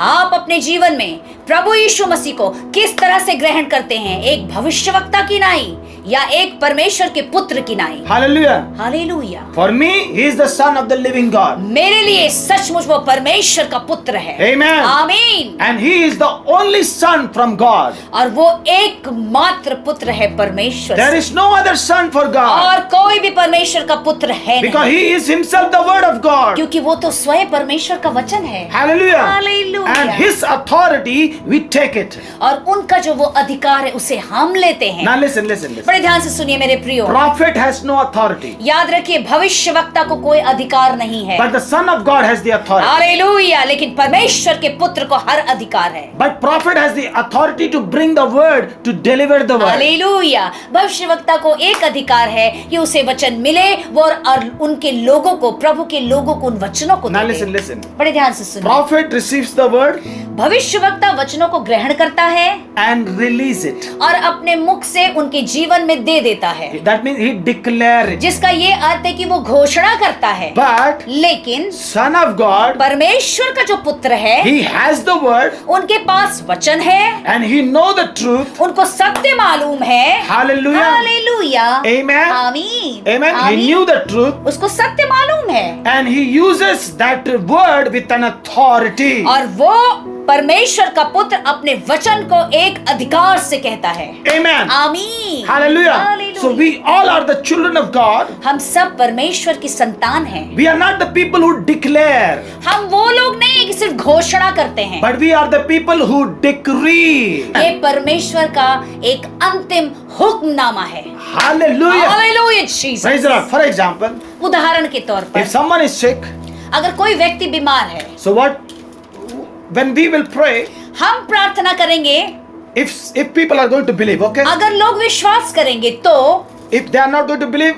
आप अपने जीवन में प्रभु यीशु मसीह को किस तरह से ग्रहण करते हैं? एक भविष्यवक्ता की नाई या एक परमेश्वर के पुत्र की नाई? Hallelujah. Hallelujah. For me, he is the Son of the living God. मेरे लिए सचमुच वो परमेश्वर का पुत्र है। Amen. आमीन। And he is the only Son from God. और वो एकमात्र पुत्र है परमेश्वर There से। is no other Son for God. और कोई भी परमेश्वर का पुत्र है Because नहीं, he is himself the Word of God. क्योंकि वो तो स्वयं परमेश्वर का वचन है। Hallelujah. Hallelujah. And his authority, we take it. और उनका जो वो अधिकार है उसे हम लेते हैं। Now listen. बड़े ध्यान से सुनिए मेरे प्रियो, Prophet has no authority, याद रखिए भविष्यवक्ता को कोई अधिकार नहीं है। but the Son of God has the authority. Hallelujah. लेकिन परमेश्वर के पुत्र को हर अधिकार है। But prophet has the authority to bring the word, to deliver the word. Hallelujah. भविष्यवक्ता को एक अधिकार है कि उसे वचन मिले वो और उनके लोगों को, प्रभु के लोगों को उन वचनों को Now दे। listen. बड़े ध्यान से सुनिए, Prophet receives the word भविष्यवक्ता वचनों को ग्रहण करता है and release it. और अपने मुख से उनके जीवन में दे देता है, That means he declare it. जिसका ये अर्थ है कि वो घोषणा करता है। But लेकिन Son of God, परमेश्वर का जो पुत्र है, he has the word उनके पास वचन है, and he know the truth. उनको सत्य मालूम है। Hallelujah. हालेलुया। Amen. आमीन। Amen. He आमीन। knew the truth उसको सत्य मालूम है and he uses that word with an authority. और वो परमेश्वर का पुत्र अपने वचन को एक अधिकार से कहता है। Amen. आमीन। Hallelujah. Hallelujah. So we all are the children of God. हम सब परमेश्वर की संतान हैं। We are not the people who declare, हम वो लोग नहीं कि सिर्फ घोषणा करते हैं, but we are the people who decree. ये परमेश्वर का एक अंतिम हुक्मनामा है। Hallelujah. Hallelujah Jesus. Praise the Lord. For example, उदाहरण के तौर if पर someone is sick, अगर कोई व्यक्ति बीमार है, so when we will pray, हम प्रार्थना करेंगे। if people are going to believe, okay? अगर लोग विश्वास करेंगे तो If they are not going to believe,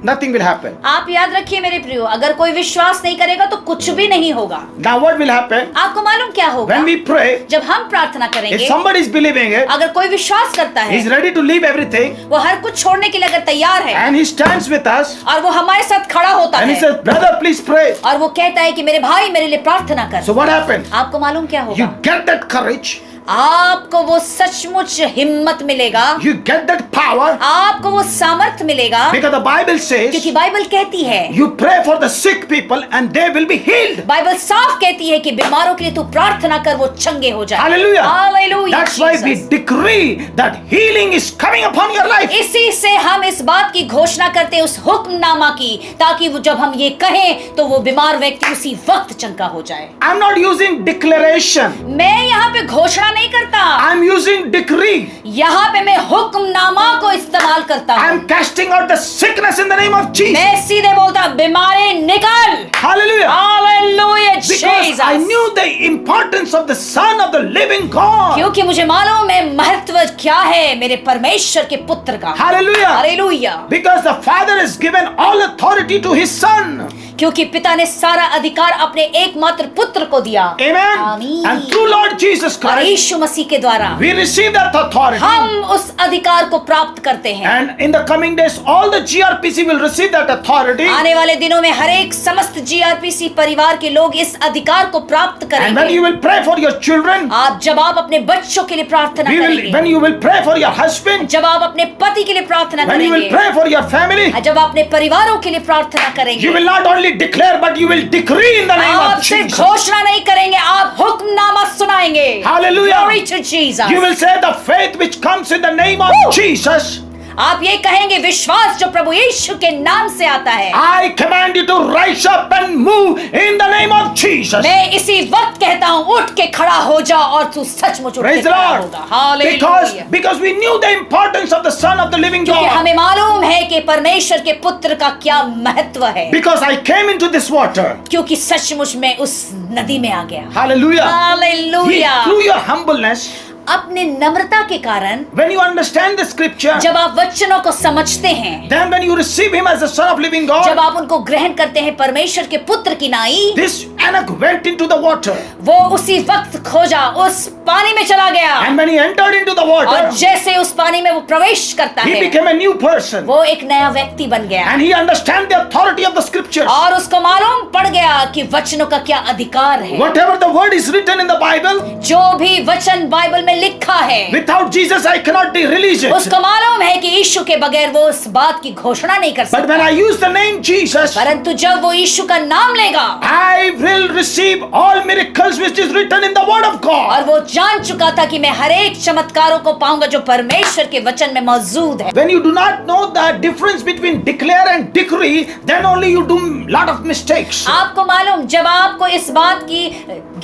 nothing will happen. आप याद रखिए मेरे प्रियो, अगर कोई विश्वास नहीं करेगा तो कुछ भी नहीं होगा। Now what will happen? आपको मालूम क्या होगा? When we pray, जब हम प्रार्थना if करेंगे, somebody is believing it, अगर कोई विश्वास करता he is है, ready to leave everything, वो हर कुछ छोड़ने के लिए अगर तैयार है and he stands with us, और वो हमारे साथ खड़ा होता and he है says, brother, please pray. और वो कहता है कि मेरे भाई मेरे लिए प्रार्थना कर, So what happens? आपको मालूम क्या You होगा? get that courage, आपको वो सचमुच हिम्मत मिलेगा, you get that power, आपको वो सामर्थ मिलेगा, because the Bible says, क्योंकि बाइबल कहती है, you pray for the sick people and they will be healed. Bible साफ कहती है कि बीमारों के लिए तू प्रार्थना कर, वो चंगे हो जाए। Hallelujah. Hallelujah. That's why we Jesus। decree that healing is coming upon your life. इसी से हम इस बात की घोषणा करते हैं, उस हुक्मनामा की, ताकि वो जब हम ये कहें तो वो बीमार व्यक्ति उसी वक्त चंगा हो जाए। I'm not using declaration. मैं यहाँ पे घोषणा नहीं करता, I'm using decree. यहाँ पे मैं हुक्मनामा को इस्तेमाल करता हूँ। I'm casting out the sickness in the name of Jesus. मैं सीधे बोलता बीमारी निकल। Hallelujah. Hallelujah Because I knew the importance of the Son of the living God. क्योंकि मुझे मालूम है महत्व क्या है मेरे परमेश्वर के पुत्र का। Hallelujah. Hallelujah. Because the Father has given all authority to His Son. क्योंकि पिता ने सारा अधिकार अपने एकमात्र पुत्र को दिया। Amen. आमीन। And through Lord Jesus और Christ, यीशु मसीह के द्वारा we receive that authority. हम उस अधिकार को प्राप्त करते हैं। And in the coming days, all the GRPC will receive that authority. आने वाले दिनों में हर एक समस्त GRPC परिवार के लोग इस अधिकार को प्राप्त And when करेंगे। you will pray for your children, जब आप अपने बच्चों के लिए प्रार्थना करेंगे, when you will pray for your husband, जब आप अपने पति के लिए प्रार्थना when you will करेंगे, pray for your family, जब आप अपने परिवारों के लिए प्रार्थना you करेंगे, will not only declare, but you will decree in the name आप of सिर्फ Jesus. घोषणा नहीं करेंगे, आप हुक्मनामा सुनाएंगे। Hallelujah. Glory to Jesus. You will say the faith which comes in the name of Woo. Jesus. आप ये कहेंगे विश्वास जो प्रभु यीशु के नाम से आता है। I command you to rise up and move in the name of Jesus. मैं इसी वक्त कहता हूँ उठ के खड़ा हो जा और तू सचमुच उठ के Praise the खड़ा Lord. होगा। Hallelujah. Because we knew the importance of the Son of the living क्योंकि God. हमें मालूम है कि परमेश्वर के पुत्र का क्या महत्व है। Because I came into this water. क्योंकि सचमुच मैं उस नदी में आ गया। Hallelujah. Hallelujah. Through your humbleness, अपने नम्रता के कारण when you understand the scripture, जब आप वचनों को समझते हैं, then when you receive Him as the Son of living जब God, आप उनको ग्रहण करते हैं परमेश्वर के पुत्र की नाई, this Enoch went into the water. वो उसी वक्त खोजा उस पानी में चला गया। And when he entered into the और water, जैसे उस पानी में वो प्रवेश करता he है, became a new person. वो एक नया व्यक्ति बन गया। And he understands the authority of the scriptures. और उसको मालूम पड़ गया कि वचनों का क्या अधिकार है। Whatever the word is written in the Bible, जो भी वचन बाइबल में लिखा है, without Jesus I cannot release it. उसको मालूम है कि यीशु के बगैर वो उस बात की घोषणा नहीं कर But when सकता। I use the name Jesus, परंतु जब वो यीशु का नाम लेगा I will receive all miracles which is written in the word of और God. वो जान चुका था कि मैं हर एक चमत्कारों को पाऊंगा जो परमेश्वर के वचन में मौजूद है। When you do not know the difference between declare and decree, then only you do lot of mistakes. आपको मालूम जब आपको इस बात की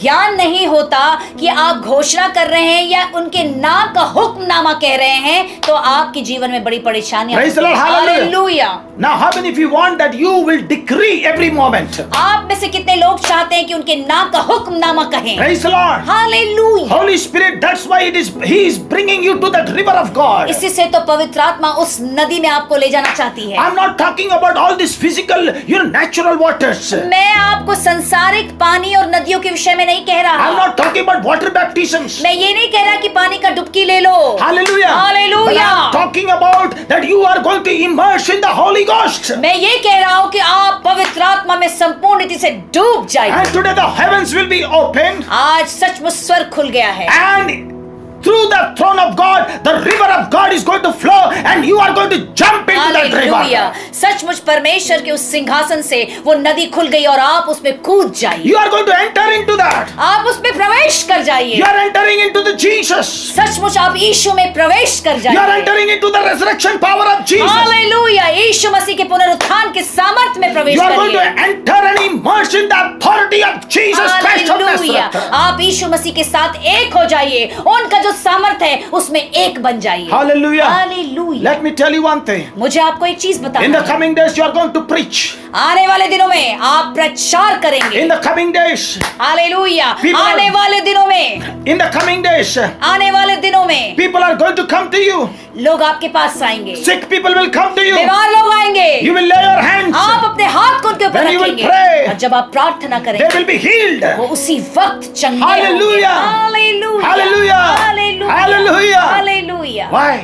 ज्ञान नहीं होता कि आप घोषणा कर रहे हैं या उनके नाम का हुक्मनामा कह रहे हैं तो आपके जीवन में बड़ी परेशानियां Praise the Lord. Hallelujah. Now how many of you want that you will decree every moment? आप में से कितने लोग चाहते हैं कि उनके नाम का हुक्मनामा कहें? Praise the Lord. Hallelujah. Holy Spirit, that's why He is bringing you to that river of God. इसी से तो पवित्र आत्मा उस नदी में आपको ले जाना चाहती है। I'm not talking about all this physical, natural waters. मैं आपको संसारिक पानी और नदियों के विषय में नहीं कह रहा। I'm not talking about water baptisms. मैं ये नहीं कह रहा कि पानी का डुबकी ले लो। Hallelujah. Hallelujah. But I'm talking about that you are going to immerse in the Holy Ghost. मैं ये कह रहा हूँ कि आप पवित्र आत्मा में संपूर्ण रीति से डूब जाइए। And today the heavens will be open. आज सचमुच स्वर्ग खुल गया है And through the throne of God, the river of God is going to flow, and you are going to jump into that hallelujah. river. सचमुच परमेश्वर के उस सिंहासन से वो नदी खुल गई और आप उसमें कूद जाइए। You are going to enter into that. आप उसमें प्रवेश कर जाइए। You are entering into the Jesus. सचमुच आप यीशु में प्रवेश कर You are जाइए। entering into the resurrection power of Jesus. Hallelujah. यीशु मसीह के पुनरुत्थान के सामर्थ्य में प्रवेश You are going to करिए। enter and immerse in the authority of Jesus Christ of hallelujah. Nazareth. आप यीशु मसीह के साथ एक हो जाइए। उनका जो सामर्थ्य है उसमें एक बन जाइए। Hallelujah. Hallelujah. Let me tell you one thing. मुझे आपको एक चीज In the बताना है। coming days, you are going to preach. आने वाले दिनों में आप प्रचार करेंगे। In the coming days, hallelujah. People are- आने वाले दिनों में, in the coming days, आने वाले दिनों में people are going to come to you. लोग आपके पास आएंगे। Sick people will come to you. बीमार लोग आएंगे। You will lay your hands. आप अपने हाथ को उनके ऊपर When you will रखेंगे pray, और जब आप प्रार्थना They करेंगे will be healed. वो उसी वक्त चंगे होंगे। Hallelujah. Hallelujah. Hallelujah. Hallelujah. Hallelujah. Hallelujah. Why?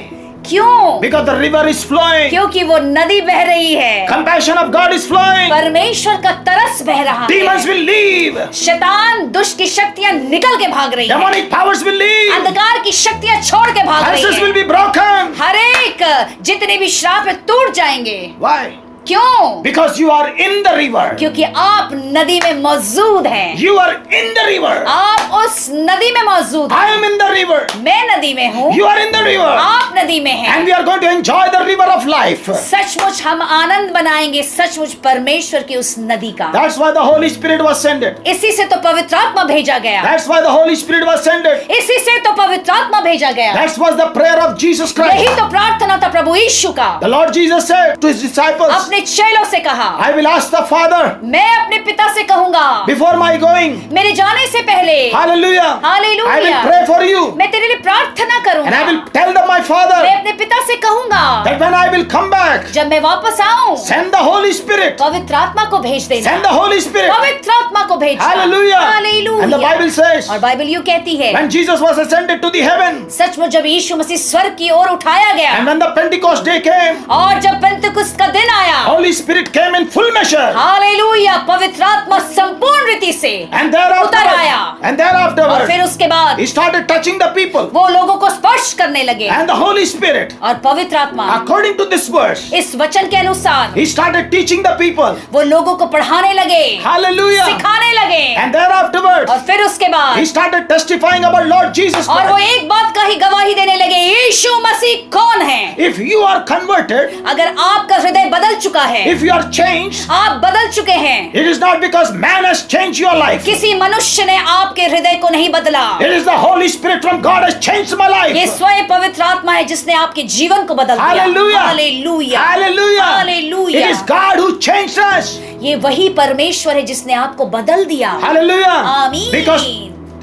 क्यों? Because the river is flowing. क्योंकि वो नदी बह रही है। Compassion of God is flowing. परमेश्वर का तरस बह रहा Demons है। will leave. शैतान दुष्ट की शक्तियां निकल के भाग रही हैं। Demonic powers will leave. अंधकार की शक्तियां छोड़ के भाग रही Curses will हैं। be broken. हर एक जितने भी श्राप है टूट जाएंगे। Why? क्यों? Because you are in the river. क्योंकि आप नदी में मौजूद हैं। You are in the river. आप उस नदी में मौजूद I हैं। am in the river. मैं नदी में हूँ। You are in the river. आप नदी नदी में हैं। And we are going to enjoy the river of life. सचमुच हम आनंद बनाएंगे सचमुच परमेश्वर की उस नदी का। That's why the Holy Spirit was sent. इसी से तो पवित्र आत्मा भेजा गया। That's why the Holy Spirit was sent. इसी से तो पवित्र आत्मा भेजा गया। That was the prayer of Jesus यही Christ. तो प्रार्थना था प्रभु यीशु का। The Lord Jesus said to his disciples, अपने चेलों से कहा, I will ask the Father मैं अपने पिता से कहूंगा before my going. मेरे जाने से पहले। Hallelujah. Hallelujah. I will pray for you. मैं तेरे लिए प्रार्थना And I करूंगा। will tell them my मैं Father अपने पिता से कहूंगा that when I will come back, जब मैं वापस आऊं send the Holy Spirit. पवित्र आत्मा को भेज देना। Send the Holy Spirit. पवित्र आत्मा को भेजना। Hallelujah. Hallelujah. And the Bible says, और बाइबल यूं कहती है when Jesus was ascended to the heaven, सचमुच जब यीशु मसीह स्वर्ग की ओर उठाया गया and when the Pentecost day came, और जब पेंतकुस्त का दिन आया, Holy Spirit came in full measure. Hallelujah, पवित्र आत्मा संपूर्ण रीति से And thereafter, उतर आया। and और thereafter, फिर उसके बाद he started touching the people. वो लोगों को स्पर्श करने लगे। And the Holy Spirit, और पवित्र आत्मा according to this verse, इस वचन के अनुसार he started teaching the people. वो लोगों को पढ़ाने लगे, Hallelujah. सिखाने लगे। And thereafterwards, और फिर उसके he बाद started testifying about Lord Jesus और वो Christ. एक बात का ही गवाही देने लगे, यीशु मसीह कौन है। If you are converted, अगर आपका हृदय बदल चुका है, if you are changed, आप बदल चुके हैं, it is not because man has changed your life. किसी मनुष्य ने आपके हृदय को नहीं बदला। It is the Holy Spirit from God has changed my ये life. स्वयं पवित्र आत्मा है जिसने आपके जीवन को बदल दिया। Hallelujah. Hallelujah, Hallelujah. Hallelujah. It is God who changed us. ये वही परमेश्वर है जिसने आपको बदल दिया। Hallelujah. आमीन। Because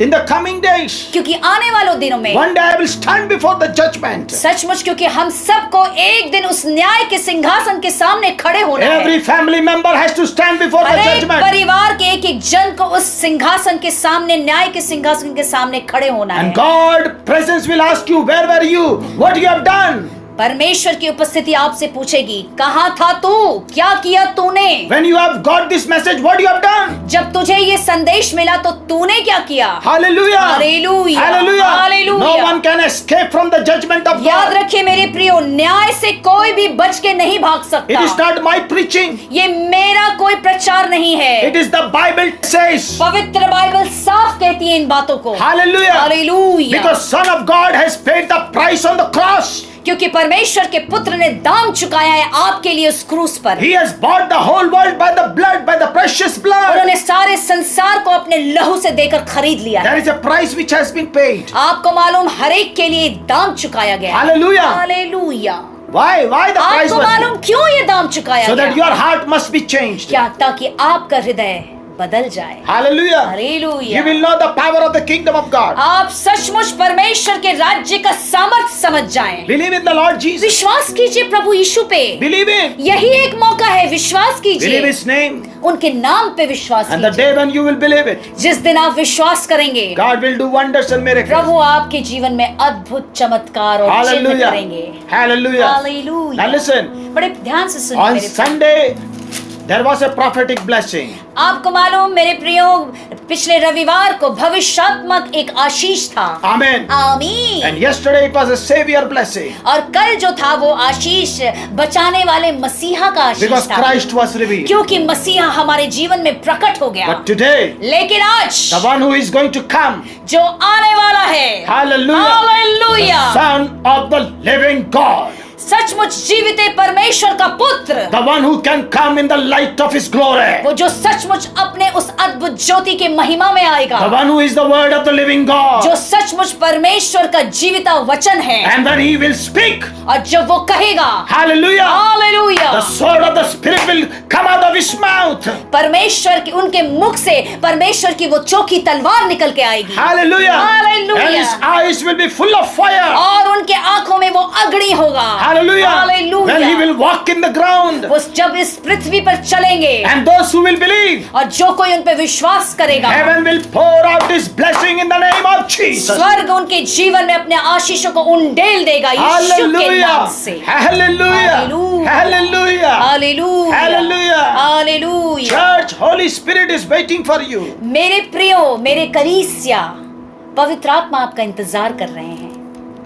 in the coming days, क्योंकि आने वालों दिनों में one day I will stand before the judgment. सचमुच क्योंकि हम सबको एक दिन उस न्याय के सिंहासन के सामने खड़े होना है। Every family member has to stand before the हर एक judgment. परिवार के एक एक जन को उस सिंहासन के सामने, न्याय के सिंहासन के सामने खड़े होना है। And God presence will ask you, where were you? What you have done? परमेश्वर की उपस्थिति आपसे पूछेगी, कहाँ था तू, क्या किया तूने। When you have got this message, what you have done? जब तुझे ये संदेश मिला तो तूने क्या किया। Hallelujah. Hallelujah. Hallelujah. Hallelujah. No one can escape from the judgment of याद God. रखिए मेरे प्रियो, न्याय से कोई भी बच के नहीं भाग It सकता। is not my preaching. ये मेरा कोई प्रचार नहीं है। It is the Bible says. पवित्र बाइबल साफ कहती है इन बातों को। Hallelujah. Hallelujah. Because Son of God has paid the price on the cross. क्योंकि परमेश्वर के पुत्र ने दाम चुकाया है आपके लिए उस क्रूस पर। He has bought the whole world by the blood, by the precious blood. उन्होंने सारे संसार को अपने लहू से देकर खरीद लिया है। There is a price which has been paid. आपको मालूम हर एक के लिए दाम चुकाया गया है। Hallelujah. Hallelujah. Why? Why the price आपको was मालूम paid? क्यों ये दाम चुकाया So that गया? your heart must be changed. क्या ताकि आपका हृदय बदल जाए। Hallelujah. Hallelujah. You will know the power of the kingdom of God. आप सचमुच परमेश्वर के राज्य का सामर्थ समझ जाएं। Believe in the Lord Jesus. विश्वास कीजिए प्रभु यीशु पे। Believe in. यही एक मौका है, विश्वास Believe कीजिए। His name. उनके नाम पे विश्वास And the कीजिए। day when you will believe it, जिस दिन आप विश्वास करेंगे, God will do wonders and miracles. प्रभु आपके जीवन में अद्भुत चमत्कार और चिन्ह Hallelujah. करेंगे। Hallelujah. हालेलुया। Now listen. बड़े ध्यान से सुनिए On मेरे प्रियो। Sunday, there was a prophetic blessing. आपको मालूम मेरे प्रियो, पिछले रविवार को भविष्यात्मक एक आशीष था। Amen. आमीन। And yesterday it was a savior blessing. और कल जो था वो आशीष बचाने वाले मसीहा का आशीष Because था। Christ was revealed. क्योंकि मसीहा हमारे जीवन में प्रकट हो गया। But today, लेकिन आज the one who is going to come, जो आने वाला है, hallelujah, hallelujah, the Son of the living God, सचमुच जीवित परमेश्वर का पुत्र, the one who can come in the light of His glory, वो जो सचमुच अपने उस अद्भुत ज्योति के महिमा में आएगा, the one who is the word of the living जो God, सचमुच परमेश्वर का जीविता वचन है, and when He will speak, और जब वो कहेगा, hallelujah, hallelujah, the sword of the Spirit will come out of His mouth, परमेश्वर की, उनके मुख से परमेश्वर की वो चौकी तलवार निकल के आएगी, hallelujah, Hallelujah. and His eyes will be full of fire, और उनके आंखों में वो अग्नि होगा, hallelujah, Hallelujah. when He will walk in the ground, वो जब इस पृथ्वी पर चलेंगे, and those who will believe, और जो कोई उन पे विश्वास करेगा, heaven will pour out His blessing in the name of Jesus. स्वर्ग उनके जीवन में अपने आशीषों को उंडेल देगा यीशु के नाम से। Hallelujah. Hallelujah. Hallelujah. Hallelujah, Hallelujah. Hallelujah. Church, Holy Spirit is waiting for you. मेरे प्रियो, मेरे कलीसिया, पवित्र आत्मा आपका इंतजार कर रहे हैं।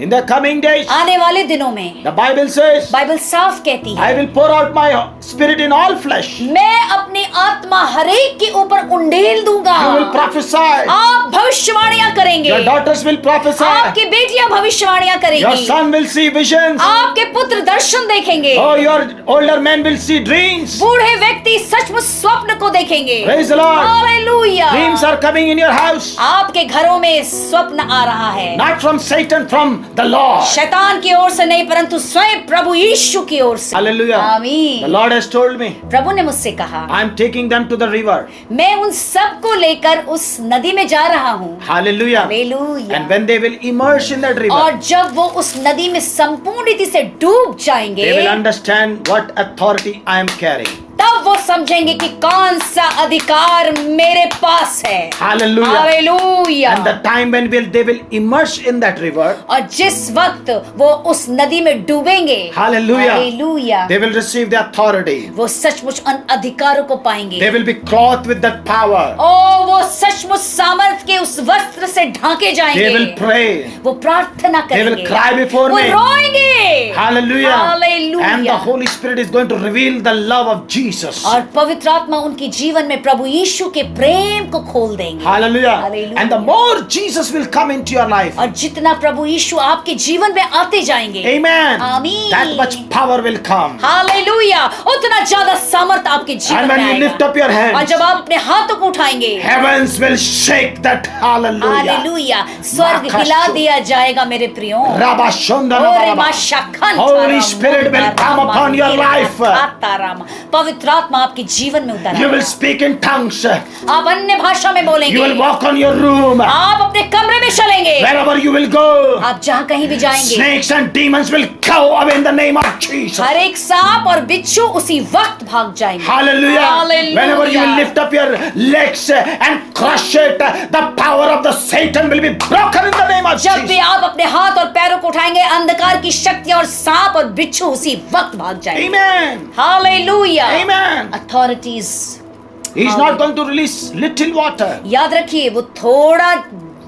In the coming days, आने वाले दिनों में the Bible says, बाइबल साफ कहती है, I will pour out my spirit in all flesh. मैं अपनी आत्मा हरेक के ऊपर उंडेल दूंगा। You will prophesy. आप भविष्यवाणियां करेंगे, Your daughters will prophesy. आपकी बेटियां भविष्यवाणियां Your करेंगी, son will see visions. आपके पुत्र दर्शन देखेंगे, Oh, your older men will see dreams. बूढ़े व्यक्ति सचमुच स्वप्न को देखेंगे। Praise the Lord. Hallelujah. Dreams are coming in your house. आपके घरों में स्वप्न आ रहा है, Not from Satan, from the Lord. शैतान की ओर से नहीं, परंतु स्वयं प्रभु यीशु की ओर से। Hallelujah. The आमीन। Lord has told me, प्रभु ने मुझसे कहा, I am taking them to the river. मैं उन सबको लेकर उस नदी में जा रहा हूँ। Hallelujah. Hallelujah. And when they will immerse in that river, और जब वो उस नदी में संपूर्ण रीति से डूब जाएंगे, they will understand what authority I am carrying. तब वो समझेंगे कि कौन सा अधिकार मेरे पास है। Hallelujah. Hallelujah. And the time when they will immerse in that river, और जिस वक्त वो उस नदी में डूबेंगे, Hallelujah, hallelujah, they will receive the authority. वो सचमुच उन अधिकारों को पाएंगे। They will be clothed with that power. ओ वो सचमुच सामर्थ के उस वस्त्र से ढांके जाएंगे। They will pray. वो प्रार्थना They will करेंगे, cry before वो me. रोएंगे। Hallelujah. Hallelujah. And the Holy Spirit is going to reveal the love of Jesus. और पवित्र आत्मा उनके जीवन में प्रभु यीशु के प्रेम को खोल देंगे। Hallelujah. Hallelujah. And the more Jesus will come into your life, और जितना प्रभु यीशु आपके जीवन में आते जाएंगे, amen, आमीन, that much power will come. Hallelujah, उतना ज्यादा सामर्थ आपके जीवन And में when you आएगा। lift up your hands, और जब आप अपने हाथों को उठाएंगे, heavens will shake that. Hallelujah. Hallelujah, स्वर्ग हिला दिया जाएगा मेरे प्रियो। Holy Spirit will come upon your life. पवित्र आत्मा आपके जीवन में उतर You will आएगा। speak in tongues. आप अन्य भाषा में बोलेंगे। You will walk on your room. आप अपने कमरे में चलेंगे। Wherever you will go, आप जहाँ कहीं भी जाएंगे, snakes and demons will go away in the name of Jesus. हर एक सांप और बिच्छू उसी वक्त भाग जाएंगे। Hallelujah. Hallelujah. Whenever you will lift up your legs and crush it, the power of the Satan will be broken in the name of जब भी Jesus. आप अपने हाथ और पैरों को उठाएंगे, अंधकार की शक्ति और सांप और बिच्छू उसी वक्त भाग जाएंगे। Amen. Hallelujah. Amen. Authorities, He is not going to release little water. याद रखिए, वो थोड़ा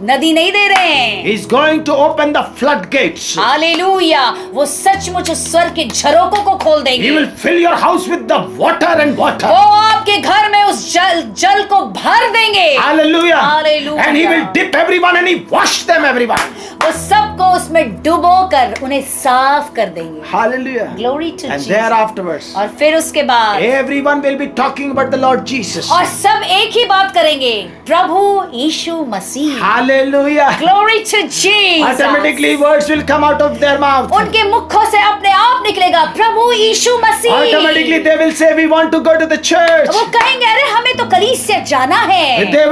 नदी नहीं दे रहे हैं। He is going to open the floodgates. Hallelujah, वो सचमुच उस स्वर्ग के झरोकों को खोल He देंगे। will fill your house with the water and water. वो आपके घर में उस जल को भर देंगे। Hallelujah. Hallelujah. And he will dip everyone and he wash them everyone. वो सबको उसमें डुबो कर उन्हें साफ कर देंगे। Hallelujah. Glory to And Jesus. there afterwards, और फिर उसके बाद everyone will be talking about the Lord Jesus. और सब एक ही बात करेंगे, प्रभु यीशु मसीह। Hallelujah. Glory to Jesus. Automatically words will come out of their mouth. उनके मुखों से अपने आप निकलेगा, प्रभु यीशु मसीह। Automatically they will say, we want to go to the church. वो कहेंगे, अरे हमें तो कलीसिया जाना है। They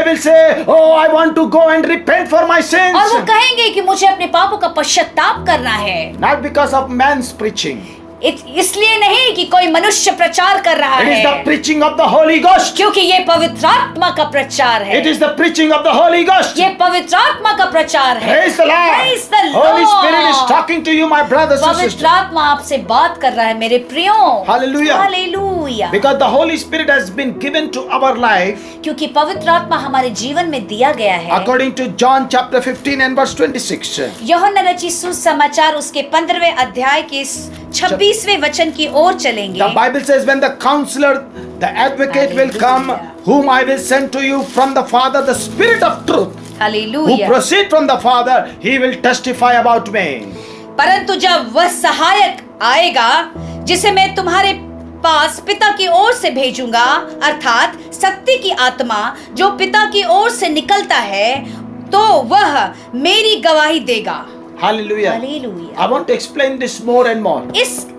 will say, oh, I want to go and repent for my sins. और वो कहेंगे कि मुझे अपने पापों का पश्चाताप करना है। Not because of man's preaching. इसलिए नहीं कि कोई मनुष्य प्रचार कर रहा It is the है, preaching of the Holy Ghost. क्योंकि ये पवित्र आत्मा का प्रचार है। It is the preaching of the Holy Ghost. ये पवित्र आत्मा का प्रचार है। Praise the Lord. Praise the Holy Lord. Spirit is talking to you, my brothers and पवित्र sisters. आत्मा आपसे बात कर रहा है मेरे प्रियो। Hallelujah. Hallelujah. Because the Holy Spirit has been given to our life क्योंकि पवित्र आत्मा हमारे जीवन में दिया गया है। according to John chapter 15 and verse 26. यूहन्ना रचित सुसमाचार उसके 15वें अध्याय के 26वें वचन की ओर चलेंगे। The Bible says, when the counselor, the advocate will come, whom I will send to you from the Father, the Spirit of truth, who hallelujah. proceed from the Father, he will testify about me. परंतु जब वह सहायक आएगा, जिसे मैं तुम्हारे पास पिता की ओर से भेजूंगा, अर्थात सत्य की आत्मा जो पिता की ओर से निकलता है, तो वह मेरी गवाही देगा। Hallelujah. Hallelujah. I want to explain this more and more.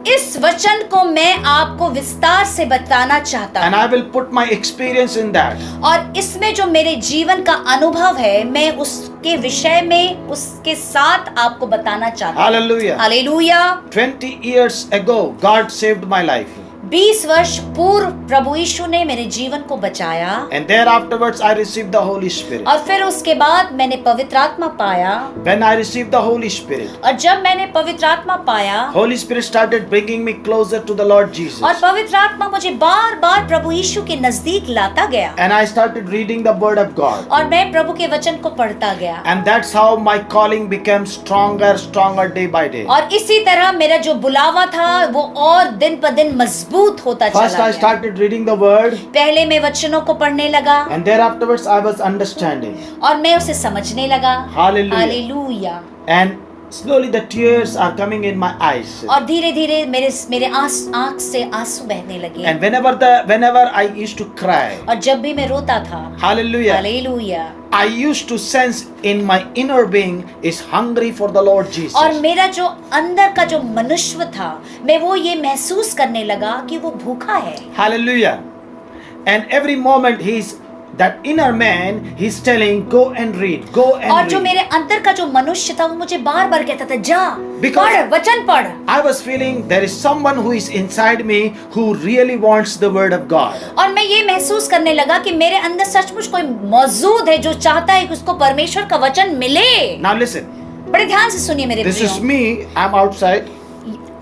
इस वचन को मैं आपको विस्तार से बताना चाहता And हूँ, I will put my experience in that. और इसमें जो मेरे जीवन का अनुभव है, मैं उसके विषय में उसके साथ आपको बताना चाहता हूँ। Hallelujah. Hallelujah. 20 years ago, God saved my life. 20 वर्ष पूर्व प्रभु यीशु ने मेरे जीवन को बचाया And there afterwards I received the Holy Spirit. और फिर उसके बाद मैंने पवित्र आत्मा पाया When I received the Holy Spirit, और जब मैंने पवित्र आत्मा पाया Holy Spirit started bringing me closer to the Lord Jesus. और पवित्र आत्मा मुझे बार बार प्रभु यीशु के नजदीक लाता गया And I started reading the Word of God. और मैं प्रभु के वचन को पढ़ता गया And that's how my calling became stronger day by day. और इसी तरह मेरा जो बुलावा था वो और दिन पर दिन मजबूत होता First चला I गया। started reading the Word, पहले मैं वचनों को पढ़ने लगा and there afterwards I was understanding. और मैं उसे समझने लगा। Hallelujah. Hallelujah. And slowly the tears are coming in my eyes. और धीरे धीरे मेरे आंख से आंसू बहने लगे। And whenever I used to cry, और जब भी मैं रोता था, hallelujah, hallelujah, I used to sense in my inner being is hungry for the Lord Jesus. और मेरा जो अंदर का जो मनुष्य था, मैं वो ये महसूस करने लगा कि वो भूखा है। Hallelujah. And every moment that inner man, he's telling, go and read, go and और जो read. मेरे अंदर का जो मनुष्य था वो मुझे बार बार कहता था, जा Because पढ़, वचन पढ़। I was feeling there is someone who is inside me who really wants the word of God. और मैं ये महसूस करने लगा कि मेरे अंदर सचमुच कोई मौजूद है जो चाहता है कि उसको परमेश्वर का वचन मिले। Now listen, बड़े ध्यान से सुनिए मेरे this is प्रियो। me, I'm outside.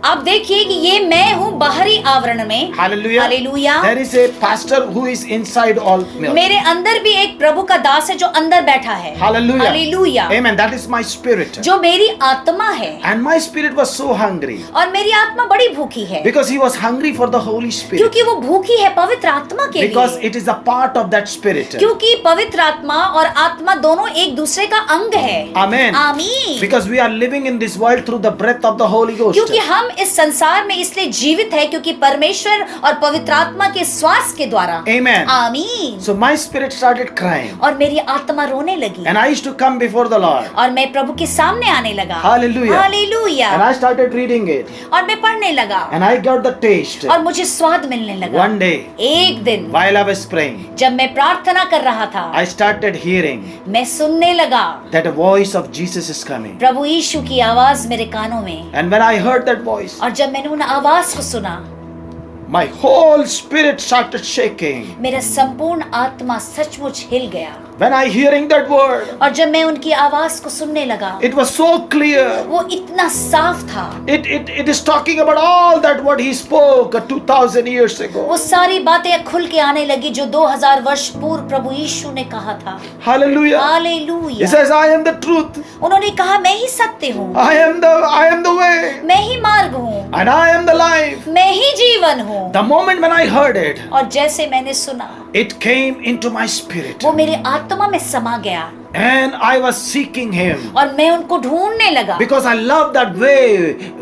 आप देखिए कि ये मैं हूँ बाहरी आवरण में। Hallelujah. Hallelujah. There is a pastor who is inside all me. मेरे अंदर भी एक प्रभु का दास है जो अंदर बैठा है। Hallelujah. Hallelujah. Amen. That is my spirit. जो मेरी आत्मा है And my spirit was so hungry और मेरी आत्मा बड़ी भूखी है because he was hungry for the Holy Spirit. क्योंकि वो भूखी है पवित्र आत्मा के Because लिए। it is a part of that spirit. क्योंकि पवित्र आत्मा और आत्मा दोनों एक दूसरे का अंग है। Amen. आमीन। Because we are living in this world through the breath of the Holy Ghost. क्योंकि हम इस संसार में इसलिए जीवित है क्योंकि परमेश्वर और पवित्र आत्मा के श्वास के द्वारा। Amen. आमीन। So my spirit started crying. और मेरी आत्मा रोने लगी And I used to come before the Lord. और मैं प्रभु के सामने आने लगा। Hallelujah. Hallelujah. And I started reading it. और मैं पढ़ने लगा And I got the taste. और मुझे स्वाद मिलने लगा। One day, एक दिन while I was praying, जब मैं प्रार्थना कर रहा था, I started hearing मैं सुनने लगा that a voice of Jesus is coming. प्रभु यीशु की आवाज मेरे कानों में। And when I heard that voice, और जब मैंने उन आवाज को सुना, my whole spirit started shaking. मेरा संपूर्ण आत्मा सचमुच हिल गया। When I hearing that word, और जब मैं उनकी आवाज को सुनने लगा, it was so clear. वो इतना साफ था। It is talking about all that what he spoke 2000 years ago. वो सारी बातें खुल के आने लगी जो 2000 वर्ष पूर्व प्रभु यीशु ने कहा था। Hallelujah. He hallelujah. says, I am the truth. उन्होंने कहा, मैं ही सत्य हूँ, I am the way. मैं ही मार्ग हूँ, And I am the life. मैं ही जीवन हूँ। The moment when I heard it, और जैसे मैंने सुना, it came into my spirit. वो मेरे आत्मा में समा गया And I was seeking him. और मैं उनको ढूंढने लगा Because I love that way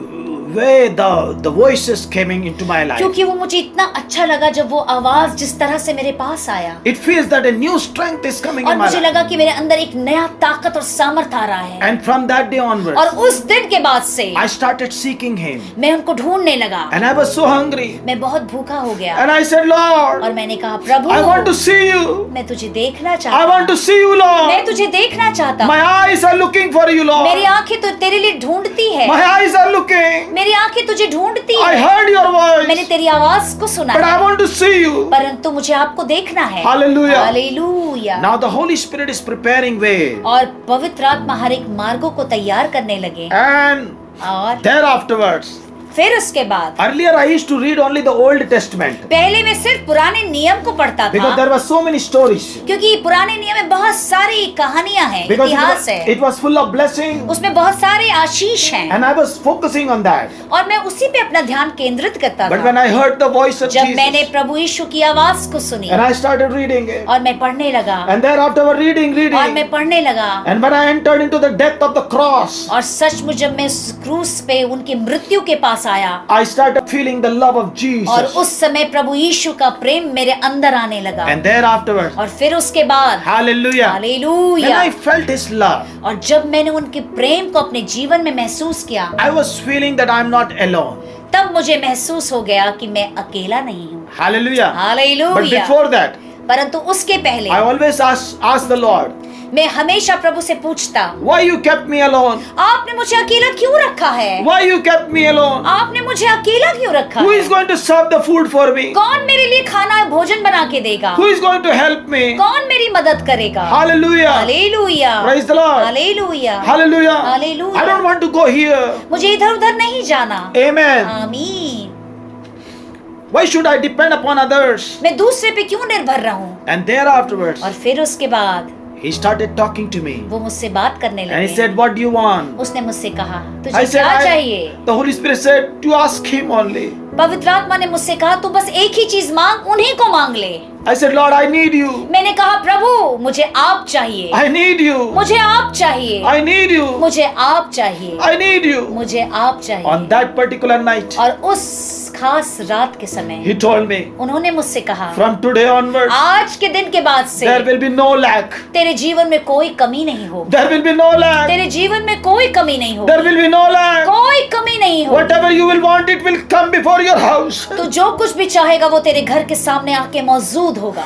the voices coming into my life. क्योंकि वो मुझे इतना अच्छा लगा जब वो आवाज जिस तरह से मेरे पास आया। It feels that a new strength is coming और in my मुझे life. लगा कि मेरे अंदर एक नया ताकत और सामर्थ आ रहा है। And from that day onwards, और उस दिन के बाद से I started seeking him. मैं उनको ढूंढने लगा। And I was so hungry. मैं बहुत भूखा हो गया And I said, Lord, और मैंने कहा, प्रभु I want to see you. मैं तुझे देखना I चाहता want to see you, मैं Lord. तुझे देखना चाहता My eyes are looking for you, मेरी Lord. आंखें तो तेरे लिए ढूंढती है। My eyes are looking. मेरी आंखें तुझे ढूंढती I है। heard your मैंने voice. तेरी आवाज को सुना But I है, want to see you. परंतु मुझे आपको देखना है। Hallelujah. Hallelujah. Now the Holy Spirit is preparing way. और पवित्र आत्मा हर एक मार्गों को तैयार करने लगे। And और there afterwards, फिर उसके बाद earlier I used to read only the Old Testament. पहले मैं सिर्फ पुराने नियम को पढ़ता Because था there were so many stories. क्योंकि पुराने नियम में बहुत सारी कहानियां हैं, Because इतिहास है, it was full of blessing. उसमें बहुत सारे आशीष हैं And I was focusing on that. और मैं उसी पे अपना ध्यान केंद्रित करता But था। when I heard the voice of जब मैंने Jesus, प्रभु यीशु की आवाज को सुनी and I started reading it, और मैं पढ़ने लगा and thereafter reading, और मैं पढ़ने लगा and when I entered into the depth of the cross, और सचमुच जब मैं उस क्रूस पे उनकी मृत्यु के पास आया I started feeling the love of और Jesus. उस समय प्रभु यीशु का प्रेम मेरे अंदर आने लगा And thereafter, और फिर उसके बाद hallelujah, when hallelujah. I felt His love, और जब मैंने उनके प्रेम को अपने जीवन में महसूस किया, I was feeling that I'm not alone. तब मुझे महसूस हो गया कि मैं अकेला नहीं हूँ। Hallelujah. But hallelujah. before that, परंतु उसके पहले I always ask the Lord, मैं हमेशा प्रभु से पूछता, Why you kept me alone? आपने मुझे अकेला क्यों रखा है? Why you kept me alone? आपने मुझे अकेला क्यों रखा Who है? is going to serve the food for me? कौन मेरे लिए खाना भोजन बना के देगा? Who is going to help me? कौन मेरी मदद करेगा? Hallelujah. Hallelujah, Praise the Lord. Hallelujah, Hallelujah. Hallelujah. I don't want to go here. मुझे इधर उधर नहीं जाना। Amen. आमीन। Why should I depend upon others? मैं दूसरे पे क्यों निर्भर रहूं? And there afterwards, और फिर उसके बाद he started talking to me. वो मुझसे बात करने And he लगे। said, what do you want? उसने मुझसे कहा, I तुझे said, क्या चाहिए? the Holy Spirit said, to ask him only. पवित्र आत्मा ने मुझसे कहा, तू बस एक ही चीज मांग, उन्हीं को मांग ले। I said, Lord, I need you. मैंने कहा, प्रभु मुझे आप चाहिए, I need you. मुझे आप चाहिए, I need you. मुझे आप चाहिए, I need you. मुझे आप चाहिए। On that particular night, और उस खास रात के समय he told me, उन्होंने मुझसे कहा, from today onwards, आज के दिन के बाद से there will be no lack. तेरे जीवन में कोई कमी नहीं होगी, There will be no lack. तेरे जीवन में कोई कमी नहीं होगी, There will be no lack. कोई कमी नहीं होगी। Whatever you will want, it will come before your house. तो जो कुछ भी चाहेगा वो तेरे घर के सामने आके मौजूद होगा।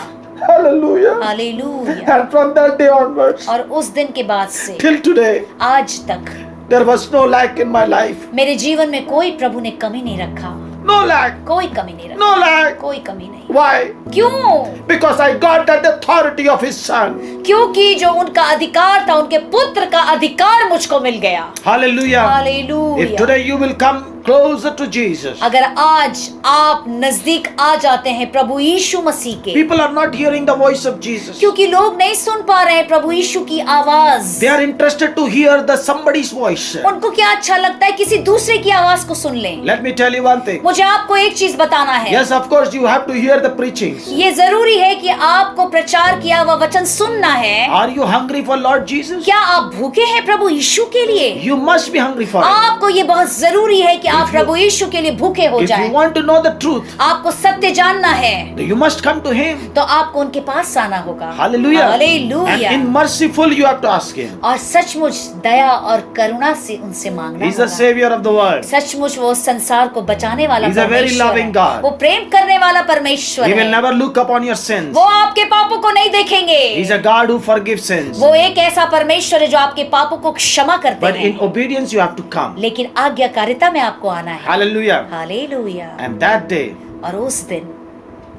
Hallelujah. Hallelujah. And from that day onwards, और उस दिन के बाद से till today, आज तक there was no lack in my life. मेरे जीवन में कोई प्रभु ने कमी नहीं रखा, No lack. कोई कमी नहीं रखा, No lack. कोई कमी नहीं। Why? क्यों? Because I got that authority of His Son. क्योंकि जो उनका अधिकार था, उनके पुत्र का अधिकार मुझको मिल गया। Hallelujah. If hallelujah. today you will come closer to Jesus, अगर आज आप नजदीक आ जाते हैं प्रभु यीशु मसीह के, people are not hearing the voice of Jesus. क्योंकि लोग नहीं सुन पा रहे हैं प्रभु यीशु की आवाज। They are interested to hear the somebody's voice. उनको क्या अच्छा लगता है, किसी दूसरे की आवाज को सुन लें। Let me tell you one thing. मुझे आपको एक चीज बताना है। Yes, of course, you have to hear the preachings. ये जरूरी है कि आपको प्रचार किया हुआ वचन सुनना है। Are you hungry for Lord Jesus? क्या आप भूखे हैं प्रभु यीशु के लिए? You must be hungry for Him. आपको ये बहुत जरूरी है कि आप प्रभु यीशु के लिए भूखे हो If जाएं। you want to know the truth, आपको सत्य जानना है you must come to Him. तो आपको उनके पास आना होगा। Hallelujah. And hallelujah. in merciful you have to ask Him. और सचमुच दया और करुणा से उनसे मांगना He's the होगा। Savior of the world. सचमुच वो संसार को बचाने वाला He's a very परमेश्वर loving है। God. वो प्रेम करने वाला परमेश्वर He will है। never look upon your sins. वो आपके पापों को नहीं देखेंगे। He's a God who forgives sins. वो एक ऐसा परमेश्वर है जो आपके पापों को क्षमा करते But in हैं। obedience you have to come. लेकिन आज्ञाकारिता में आपको आना है। Hallelujah. Hallelujah. And that day, और उस दिन,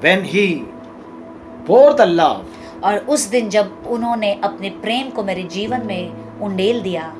when He poured the love, और उस दिन जब उन्होंने अपने प्रेम को मेरे जीवन में उंडेल दिया,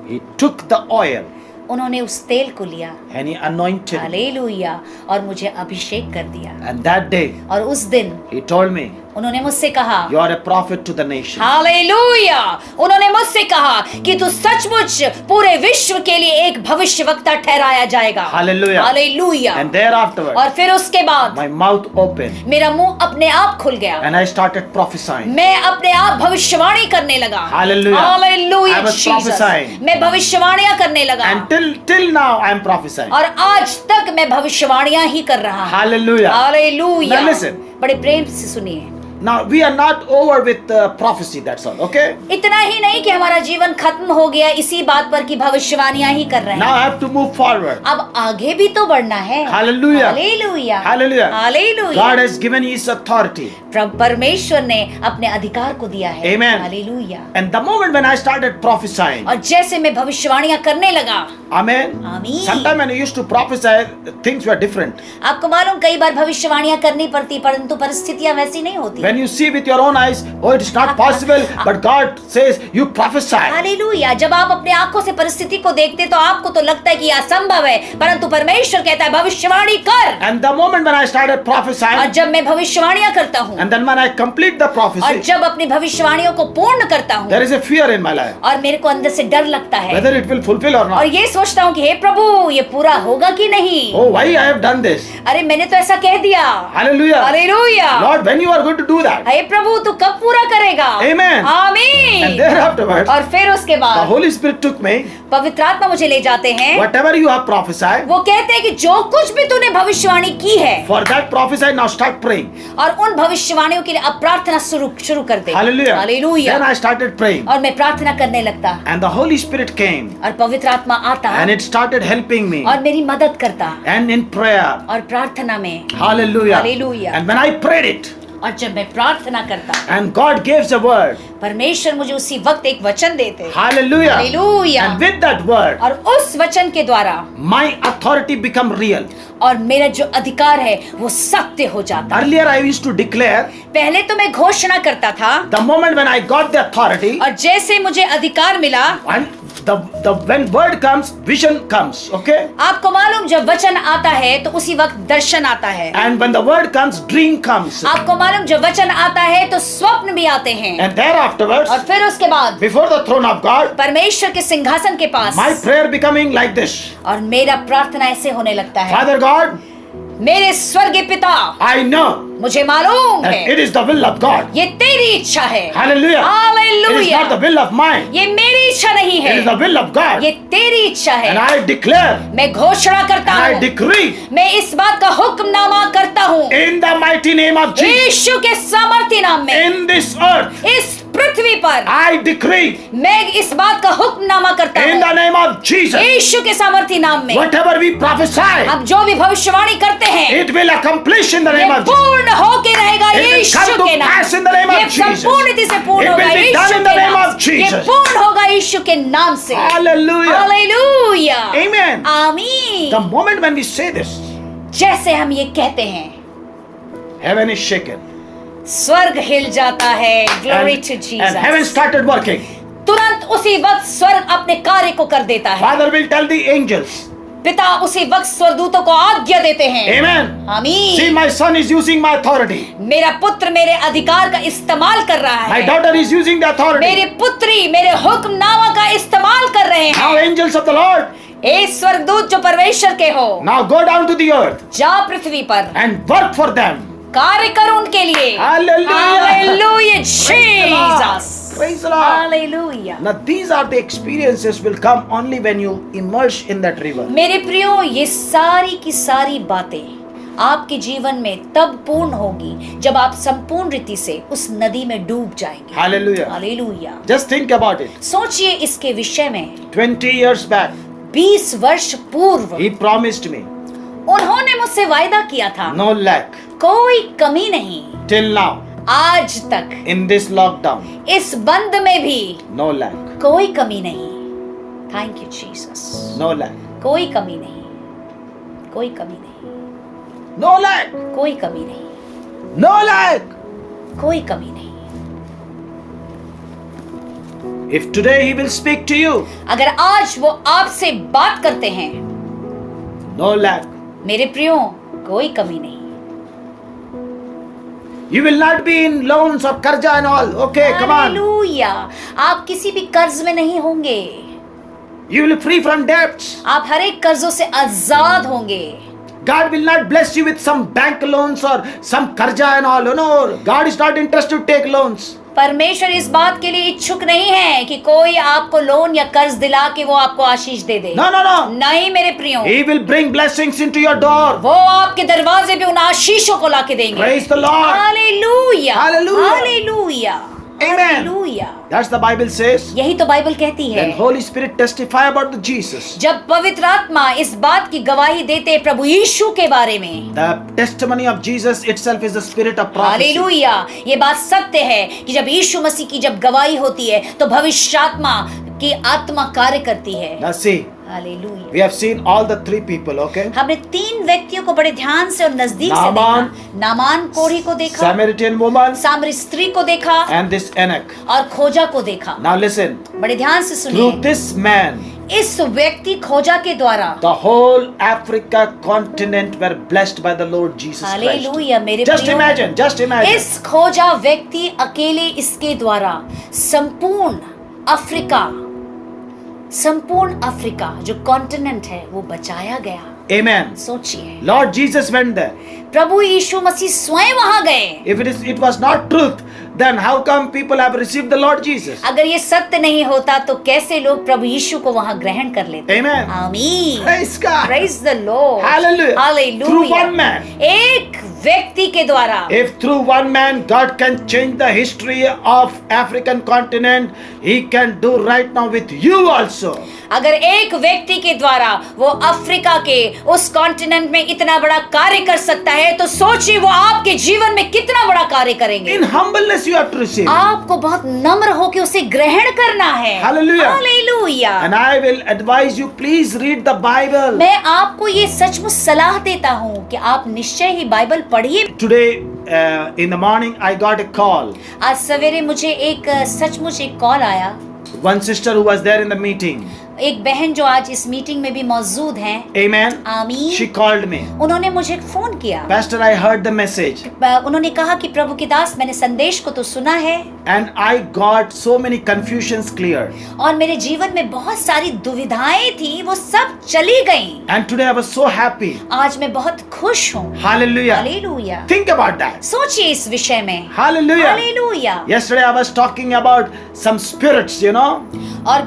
He took the oil उन्होंने उस तेल को लिया, and He anointed me. Hallelujah, और मुझे अभिषेक कर दिया। And that day, और उस दिन He told me, उन्होंने मुझसे कहा, you are a prophet to the nation. Hallelujah, उन्होंने मुझसे कहा कि तू सचमुच पूरे विश्व के लिए एक भविष्यवक्ता ठहराया जाएगा। Hallelujah. हालेलुया। And thereafter, और फिर उसके बाद my mouth opened मेरा मुंह अपने आप खुल गया, and I started prophesying. मैं अपने आप भविष्यवाणी करने लगा। Hallelujah. Hallelujah, I was Jesus। prophesying. मैं भविष्यवाणियां करने लगा। And till now I am prophesying. और आज तक मैं भविष्यवाणियां ही कर रहा हूं। Hallelujah. हालेलुया। Now listen. बड़े प्रेम से सुनिए। Now we are not over with prophecy, that's all, okay? इतना ही नहीं कि हमारा जीवन खत्म हो गया इसी बात पर कि भविष्यवाणियां ही कर रहे Now हैं। I have to move forward. अब आगे भी तो बढ़ना है। Hallelujah. Hallelujah. Hallelujah. Hallelujah. God has given His authority. परमेश्वर ने अपने अधिकार को दिया है। Amen. Hallelujah. And the moment when I started prophesying, और जैसे मैं भविष्यवाणियां करने लगा, Amen. आमीन। Sometimes when I used to prophesy, things were different. आपको मालूम कई बार भविष्यवाणियां करनी पड़ती, परंतु परिस्थितियां वैसी नहीं होती। When you see with your own eyes, oh, it is not possible, but God says, you prophesy. Hallelujah. जब आप अपने आंखों से परिस्थिति को देखते तो आपको तो लगता है कि यह असंभव है, परंतु परमेश्वर कहता है भविष्यवाणी कर। And the moment when I started और prophesying, जब मैं भविष्यवाणियां करता हूँ, and then when I complete the और prophecy, जब अपनी भविष्यवाणियों को पूर्ण करता हूँ, there is a fear in my life, और मेरे को अंदर से डर लगता है, whether it will fulfill or और not. ये सोचता हूँ कि हे प्रभु ये पूरा होगा कि नहीं। Oh, why I have done this? अरे मैंने तो ऐसा कह दिया। Hallelujah. Hallelujah. Lord, when you are going to do that? हे प्रभु तू कब पूरा करेगा? Amen. आमीन। And thereafterwards, और फिर उसके the बाद Holy Spirit took me. पवित्र आत्मा मुझे ले जाते हैं। Whatever you have prophesied, वो कहते हैं कि जो कुछ भी तूने भविष्यवाणी की है, for that prophesy, now start praying. और उन भविष्यवाणियों के लिए अब प्रार्थना शुरू कर दे। Hallelujah. Hallelujah. Then I started praying. और मैं प्रार्थना करने लगता, And the Holy Spirit came. और पवित्र आत्मा आता And it started helping me. और मेरी मदद करता, And in prayer. और प्रार्थना में, Hallelujah. Hallelujah. And when I prayed it, और जब मैं प्रार्थना करता, and God gives a word, परमेश्वर मुझे उसी वक्त एक वचन देते। Hallelujah. Hallelujah. And with that word, और उस वचन के द्वारा my authority become real. और मेरा जो अधिकार है वो सत्य हो जाता है। Earlier I used to declare, पहले तो मैं घोषणा करता था, the moment when I got the authority, और जैसे मुझे अधिकार मिला, and when word comes, vision comes, okay? आपको मालूम जब वचन आता है तो उसी वक्त दर्शन आता है। And when the word comes, dream comes. आपको मालूम जब वचन आता है तो स्वप्न भी आते हैं। And thereafterwards, और फिर उसके बाद before the throne of God, परमेश्वर के सिंहासन के पास my prayer becoming like this. और मेरा प्रार्थना ऐसे होने लगता है, Father God, मेरे स्वर्गीय पिता, I know मुझे मालूम that है it is the will of God. ये तेरी इच्छा है। Hallelujah. It is not the will of mine. ये मेरी इच्छा नहीं It is है, the will of God. ये तेरी इच्छा And है। I declare, मैं घोषणा करता and I हूँ, decree मैं इस बात का हुक्मनामा करता हूँ in the mighty name of Jesus, यीशु के सामर्थ्य नाम में, in this earth, इस पृथ्वी पर I decree मैं इस बात का हुक्मनामा करता in हूँ the name of Jesus, यीशु के सामर्थ्य नाम में। whatever we prophesy, हम जो भी भविष्यवाणी करते हैं it will accomplish in the ये name of Jesus. पूर्ण होके रहेगा It will Yeshu come to के नाम। pass in the name of ये Jesus. संपूर्णता से पूर्ण It होगा will be Yeshu done in the के name नाम। of Jesus. ये पूर्ण होगा यीशु के नाम से। Hallelujah. हालेलुया। Amen. आमीन। The moment when we say this, जैसे हम ये कहते हैं, heaven is shaken. स्वर्ग हिल जाता है। Glory to And heaven Jesus. started working. तुरंत उसी वक्त स्वर्ग अपने कार्य को कर देता है। Father will tell the angels, पिता उसी वक्त स्वर्गदूतों को आज्ञा देते हैं। Amen. See, आमीन। my son is using my authority. मेरा पुत्र मेरे अधिकार का इस्तेमाल कर रहा My है। daughter is using the authority. मेरी पुत्री मेरे हुक्मनामा का इस्तेमाल कर रहे Now, हैं। angels of the Lord, ए स्वर्गदूत जो परमेश्वर के हो, now go down to the earth जा पृथ्वी पर and work for them. कार्य कर उनके लिए। Hallelujah. Hallelujah Praise the Lord. Jesus. Praise the Lord. Hallelujah. Now, these are the experiences will come only when you immerse in that river. मेरे प्रियो, ये सारी की सारी बातें आपके जीवन में तब पूर्ण होगी जब आप संपूर्ण रीति से उस नदी में डूब जाएंगे। Hallelujah. Hallelujah. Just think about it. सोचिए इसके विषय में। 20 years back, 20 वर्ष पूर्व he promised me उन्होंने मुझसे वायदा किया था, no lack कोई कमी नहीं। till now. आज तक In this lockdown, इस बंद में भी no lack, कोई कमी नहीं। Thank you Jesus. no lack, कोई कमी नहीं, कोई कमी नहीं, no lack, कोई कमी नहीं, no lack. कोई कमी नहीं। If today he will speak to you, अगर आज वो आपसे बात करते हैं, no lack. मेरे प्रियो, कोई कमी नहीं। You will not be in loans or karja and all. Okay, come on. Hallelujah. आप किसी भी कर्ज में नहीं होंगे। You will be free from debts. आप हर एक कर्जों से आजाद होंगे। God will not bless you with some bank loans or some karja and all. No, God is not interested to take loans. परमेश्वर इस बात के लिए इच्छुक नहीं है कि कोई आपको लोन या कर्ज दिला के वो आपको आशीष दे दे। No, no, no. नहीं मेरे प्रियो, He will bring blessings into your door. वो आपके दरवाजे पे उन आशीषों को लाके देंगे। Praise the Lord. Hallelujah. Hallelujah. Hallelujah. Amen. Hallelujah. That's the Bible says. यही तो बाइबल कहती है। Then Holy Spirit testify about the Jesus. जब पवित्र आत्मा इस बात की गवाही देते हैं प्रभु यीशु के बारे में। The testimony of Jesus itself is the spirit of prophecy. Hallelujah. ये बात सत्य है कि जब यीशु मसीह की जब गवाही होती है तो भविष्यात्मा की आत्मा कार्य करती है। Now see, hallelujah. we have seen all the three people, okay? हमने 3 व्यक्तियों को बड़े ध्यान से और नजदीक से नामान, देखा। नामान कोढ़ी को देखा, Samaritan woman सामरी स्त्री को देखा and this Enoch. और खोजा को देखा। Now listen, बड़े ध्यान से through सुनिए। this man, इस व्यक्ति खोजा के द्वारा the whole Africa continent were blessed by the Lord Jesus Christ. Hallelujah. मेरे Just प्रियो, imagine, just imagine. इस खोजा व्यक्ति अकेले इसके द्वारा संपूर्ण अफ्रीका जो कॉन्टिनेंट है वो बचाया गया। Amen. सोचिए, Lord Jesus went there. प्रभु यीशु मसीह स्वयं वहां गए। If it was not truth, then how come people have received the Lord Jesus? अगर ये सत्य नहीं होता तो कैसे लोग प्रभु यीशु को वहां ग्रहण कर लेते। Amen. आमीन। Praise God. Praise the Lord. Hallelujah. Hallelujah. Through one man. एक व्यक्ति के द्वारा If through one man God can change the history of African continent, He can do right now with you also. अगर एक व्यक्ति के द्वारा वो अफ्रीका के उस कॉन्टिनेंट में इतना बड़ा कार्य कर सकता है, तो सोचिए वो आपके जीवन में कितना बड़ा कार्य करेंगे। In humbleness you have to receive. आपको बहुत नम्र होकर उसे ग्रहण करना है। Hallelujah. Hallelujah. And I will advise you, please read the Bible. मैं आपको ये सचमुच सलाह देता हूँ कि आप निश्चय ही बाइबल पढ़िए। Today in the morning I got a call. आज सवेरे मुझे सचमुच एक कॉल आया। One sister who was there in the meeting. एक बहन जो आज इस मीटिंग में भी मौजूद हैं। Amen. आमीन। She called me. उन्होंने मुझे फोन किया। Pastor, I heard the message. उन्होंने कहा कि प्रभु की दास, मैंने संदेश को तो सुना है। And I got so many confusions cleared. और मेरे जीवन में बहुत सारी दुविधाएं थी, वो सब चली गईं। And today I was so happy. आज मैं बहुत खुश हूँ। Hallelujah. Hallelujah. Think about that. सोचिए इस विषय में। Hallelujah. Hallelujah. Yesterday I was talking about some spirits, you know. और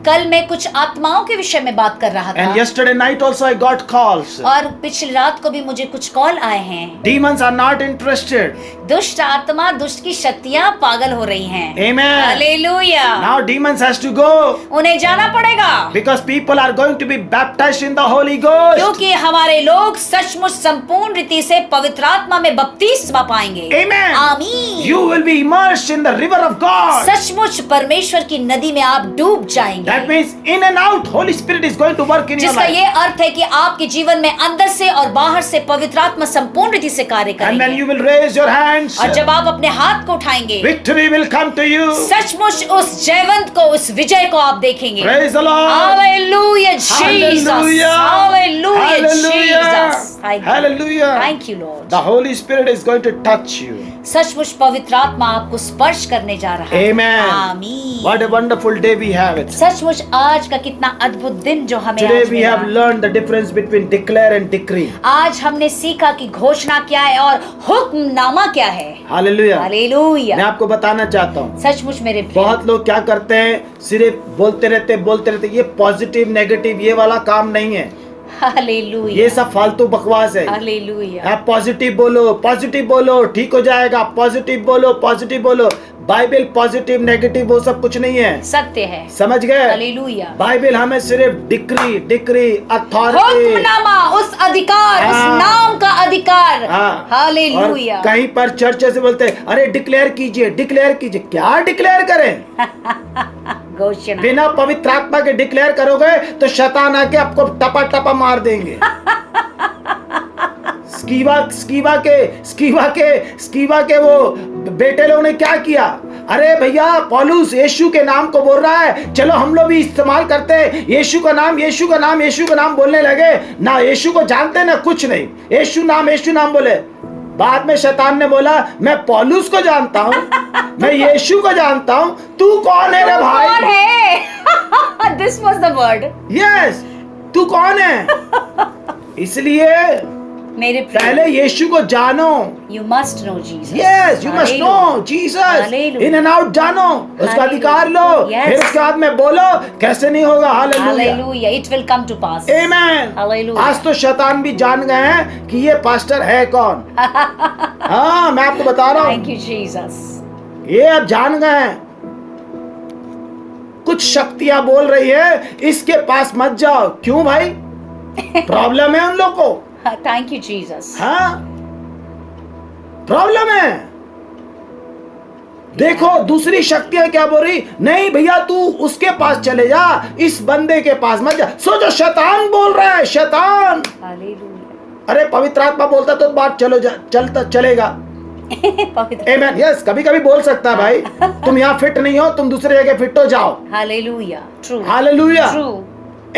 कल मैं कुछ आत्माओं के विषय में बात कर रहा था। And yesterday night also I got calls. और पिछली रात को भी मुझे कुछ कॉल आए हैं। Demons are not interested. दुष्ट आत्मा, दुष्ट की शक्तियाँ पागल हो रही हैं। Amen. Hallelujah. Now demons has to go. उन्हें जाना पड़ेगा। Because people are going to be baptized in the Holy Ghost. क्योंकि हमारे लोग सचमुच संपूर्ण रीति से पवित्र आत्मा में बपतिस्मा पाएंगे। Amen. आमीन। You will be immersed in the river of God. सचमुच परमेश्वर की नदी में आप डूब जाएंगे। That means in and out Holy Spirit is going to work in your जिसका life. ये अर्थ है कि आपके जीवन में अंदर से और बाहर से पवित्र आत्मा संपूर्ण रीति से कार्य And when करेंगे। you will raise your hands, और जब आप अपने हाथ को उठाएंगे, victory will come to you. सचमुच उस जयवंत को, उस विजय को आप देखेंगे। Praise the Lord. Hallelujah, Jesus. Hallelujah. Hallelujah, Hallelujah. Jesus. Thank you. Hallelujah. Thank you, Lord. The Holy Spirit is going to touch you. सचमुच पवित्र आत्मा आपको स्पर्श करने जा रहा है। Amen. आमीन। What a wonderful day we have it. सचमुच आज का कितना अद्भुत दिन जो हमें Today आज we मिला। have learned the difference between declare and decree. आज हमने सीखा कि घोषणा क्या है और हुक्मनामा क्या है। Hallelujah. हालेलुया। मैं आपको बताना चाहता हूँ, सचमुच मेरे प्रिय, बहुत लोग क्या करते हैं, सिर्फ बोलते रहते। ये पॉजिटिव नेगेटिव ये वाला काम नहीं है। हालेलुया। ये सब फालतू बकवास है। हालेलुया। आप पॉजिटिव बोलो, ठीक हो जाएगा। पॉजिटिव बोलो। बाइबल पॉजिटिव नेगेटिव वो सब कुछ नहीं है। सत्य है। समझ गए? हालेलुया। बाइबल हमें सिर्फ डिक्री अथॉरिटी, हुक्मनामा, उस अधिकार, उस हाँ। नाम का अधिकार। हाँ। हालेलुया। और कहीं पर चर्च से बोलते हैं, अरे डिक्लेयर कीजिए। क्या डिक्लेयर करें? घोषणा। बिना पवित्र आत्मा के डिक्लेयर करोगे तो शैतान आके आपको टपा मार देंगे। स्कीवा के वो बेटे लोगों ने क्या किया? अरे भैया, पौलुस यीशु के नाम को बोल रहा है, चलो हम लोग भी इस्तेमाल करते हैं। यीशु का नाम बोलने लगे। ना यीशु को जानते ना कुछ नहीं, यीशु नाम बोले। बाद में शैतान ने बोला, मैं पौलुस को जानता हूँ, मैं यीशु को जानता हूँ, तू कौन है रे भाई? कौन है? This was the word. Yes, तू कौन है? इसलिए मेरे पहले यीशु को जानो। You must know Jesus. Yes, you must know Jesus. Hallelujah. In and out जानो, उसका अधिकार लो। Yes. फिर उसके बाद में बोलो, कैसे नहीं होगा? Hallelujah. Hallelujah. It will come to pass. Amen. Hallelujah. आज तो शैतान भी जान गए हैं कि ये पास्टर है कौन। हाँ, मैं आपको बता रहा Thank हूँ, you, Jesus. ये अब जान गए हैं। कुछ शक्तियां बोल रही है, इसके पास मत जाओ। क्यों भाई? प्रॉब्लम है उन लोग को। Thank you, Jesus. हाँ, प्रॉब्लम है। देखो दूसरी शक्तियां क्या बोल रही, नहीं भैया तू उसके पास चले जा, इस बंदे के पास मत जा। सोचो, शैतान बोल रहा है, शैतान। Hallelujah. अरे पवित्र आत्मा बोलता तो बात चलता चलेगा। पवित्र। Amen. Yes, कभी कभी बोल सकता है भाई, तुम यहाँ फिट नहीं हो, तुम दूसरी जगह फिट हो जाओ। Hallelujah. True. Hallelujah. True.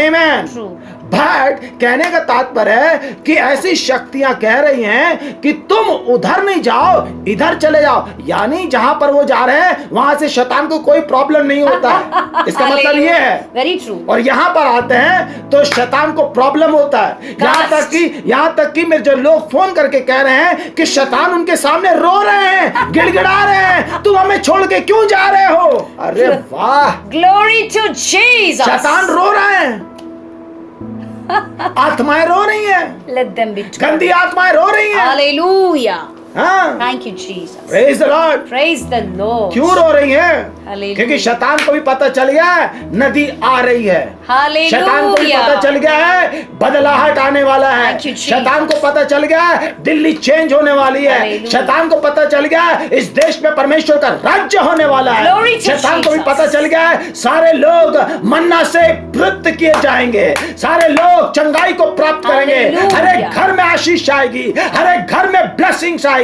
Amen. True. But कहने का तात्पर्य है कि ऐसी शक्तियां कह रही हैं कि तुम उधर नहीं जाओ, इधर चले जाओ। यानी जहां पर वो जा रहे हैं वहां से शैतान को कोई प्रॉब्लम नहीं होता है। इसका मतलब ये है। Very true. और यहाँ पर आते हैं तो शैतान को प्रॉब्लम होता है। यहाँ तक कि मेरे जो लोग फोन करके कह रहे हैं कि शैतान उनके सामने रो रहे हैं, गिड़गिड़ा रहे हैं, तुम हमें छोड़ के क्यों जा रहे हो? अरे वाह, Glory to Jesus. शैतान रो रहा है, आत्माएं रो रही हैं, Let them be true. गंदी आत्माएं रो रही हैं। Hallelujah. हाँ, Thank you, Jesus. Praise the Lord. Praise the Lord. क्यों रो रही हैं? Hallelujah. क्योंकि शैतान को भी पता चल गया है नदी आ रही है। शैतान को भी Hallelujah. पता चल गया है बदलाहट आने वाला है। Thank you, Jesus. शैतान को पता चल गया है दिल्ली चेंज होने वाली है। Hallelujah. शैतान को पता चल गया है इस देश में परमेश्वर का राज्य होने वाला है। Glory to शैतान को भी Jesus. पता चल गया है सारे लोग मन्ना से तृप्त किए जाएंगे, सारे लोग चंगाई को प्राप्त करेंगे, Hallelujah. हर एक घर में आशीष आएगी, हर एक घर में ब्लेसिंग्स आएगी,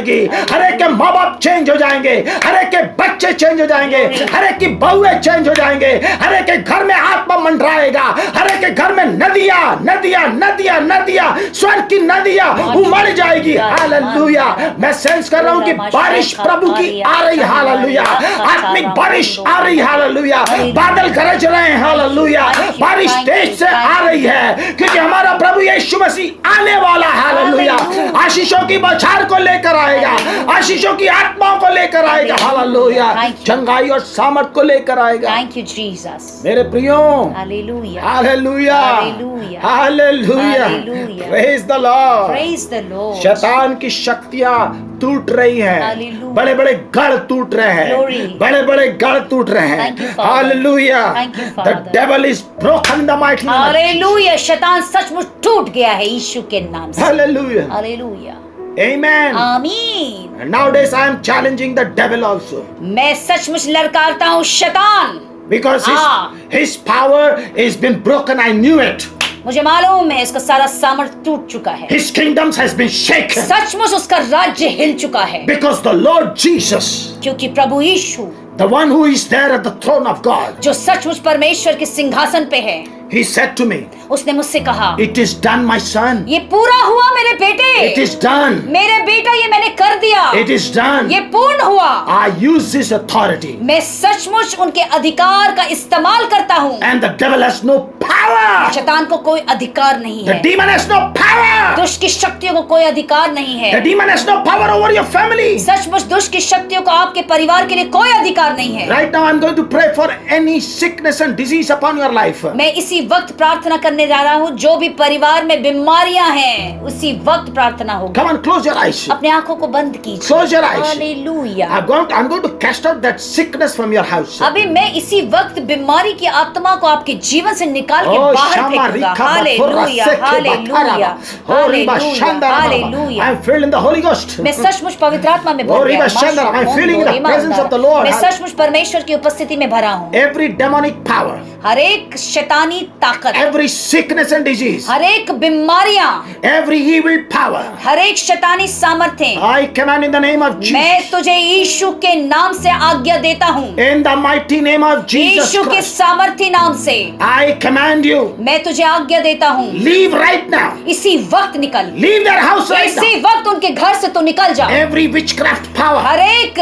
हर एक के माँ बाप चेंज हो जाएंगे, हर एक के बच्चे चेंज हो जाएंगे, हर एक की बहुएं चेंज हो जाएंगे, हर एक के घर में आत्मा मंडराएगा, हर एक के घर में नदियां नदियां नदियां नदियां स्वर्ग की नदियां उमड़ जाएगी। हालेलुया। मैं सेंस कर रहा हूं कि बारिश प्रभु की आ रही है। हालेलुया। आत्मिक बारिश आ रही है। हालेलुया। बादल गरज रहे हैं। हालेलुया। बारिश तेज से आ रही है क्योंकि हमारा प्रभु यीशु मसीह आने वाला है। हालेलुया। आशीषों की बौछार को लेकर आएगा, आशीषों की आत्माओं को लेकर आएगा। हालेलुया। चंगाई और सामर्थ को लेकर आएगा। Thank you, Jesus. मेरे प्रियो, Hallelujah. Hallelujah, Hallelujah. Hallelujah, Hallelujah. Praise the Lord. Praise the Lord. शैतान की शक्तियां टूट रही हैं, Hallelujah. बड़े बड़े गढ़ टूट रहे हैं, Glory. बड़े बड़े गढ़ टूट रहे हैं। Thank you, Father. Hallelujah. Thank you, the Father. Devil is broken in the mighty name. Hallelujah. शैतान सचमुच टूट गया है यीशु के नाम से। हालेलुया। हालेलुया। आमेन। आमीन। And nowadays I am challenging the devil also मैं सचमुच ललकारता हूँ शैतान, because हाँ। his power has been broken. I knew it. मुझे मालूम है इसका सारा सामर्थ्य टूट चुका है। His kingdoms has been shaken सचमुच उसका राज्य हिल चुका है because the Lord Jesus, क्योंकि प्रभु यीशु the one who is there at the throne of God, जो सचमुच परमेश्वर के सिंहासन पे है, he said to me, उसने मुझसे कहा, it is done my son, ये पूरा हुआ मेरे बेटे, it is done, मेरे बेटा ये मैंने कर दिया, it is done. ये पूर्ण हुआ। I use this authority मैं सचमुच उनके अधिकार का इस्तेमाल करता हूँ। and the devil has no power. शैतान को कोई अधिकार नहीं The है, demon has no power. दुष्ट की शक्तियों को कोई अधिकार नहीं The है। demon has no power over your family. सचमुच दुष्ट की शक्तियों को आपके परिवार के लिए कोई अधिकार नहीं है। Right now I'm going to pray for any sickness and disease upon your life. मैं इसी वक्त प्रार्थना करने जा रहा हूँ, जो भी परिवार में बीमारियां हैं उसी वक्त प्रार्थना होगी। Come on, close your eyes. अपने आंखों को बंद कीजिए। Close your eyes. Hallelujah. I'm going to cast out that sickness from your house. अभी मैं इसी वक्त बीमारी की आत्मा को आपके जीवन से निकाल के Oh, बाहर Shama फेंकूंगा। Rika hallelujah, Bathura Seke hallelujah, Bataraba. Oh, Riba hallelujah, Shandara. Hallelujah. I'm filled in the Holy Ghost. मैं सचमुच पवित्र आत्मा में Oh, भर Riba गया। Shandara. I'm feeling the presence of the Lord. मैं सचमुच परमेश्वर की उपस्थिति में भरा हूँ। Every demonic power, हर एक शैतानी ताकत, every sickness and disease, हर एक बीमारियां, every evil power, हर एक शैतानी सामर्थ्य, I command in the name of Jesus. मैं तुझे यीशु के नाम से आज्ञा देता हूँ। In the mighty name of Jesus यीशु के Christ, सामर्थ्य नाम से I command you, मैं तुझे आज्ञा देता हूँ। leave right now. इसी वक्त निकल, Leave their house right now. इसी वक्त उनके घर से तो निकल जा। Every witchcraft power, हर एक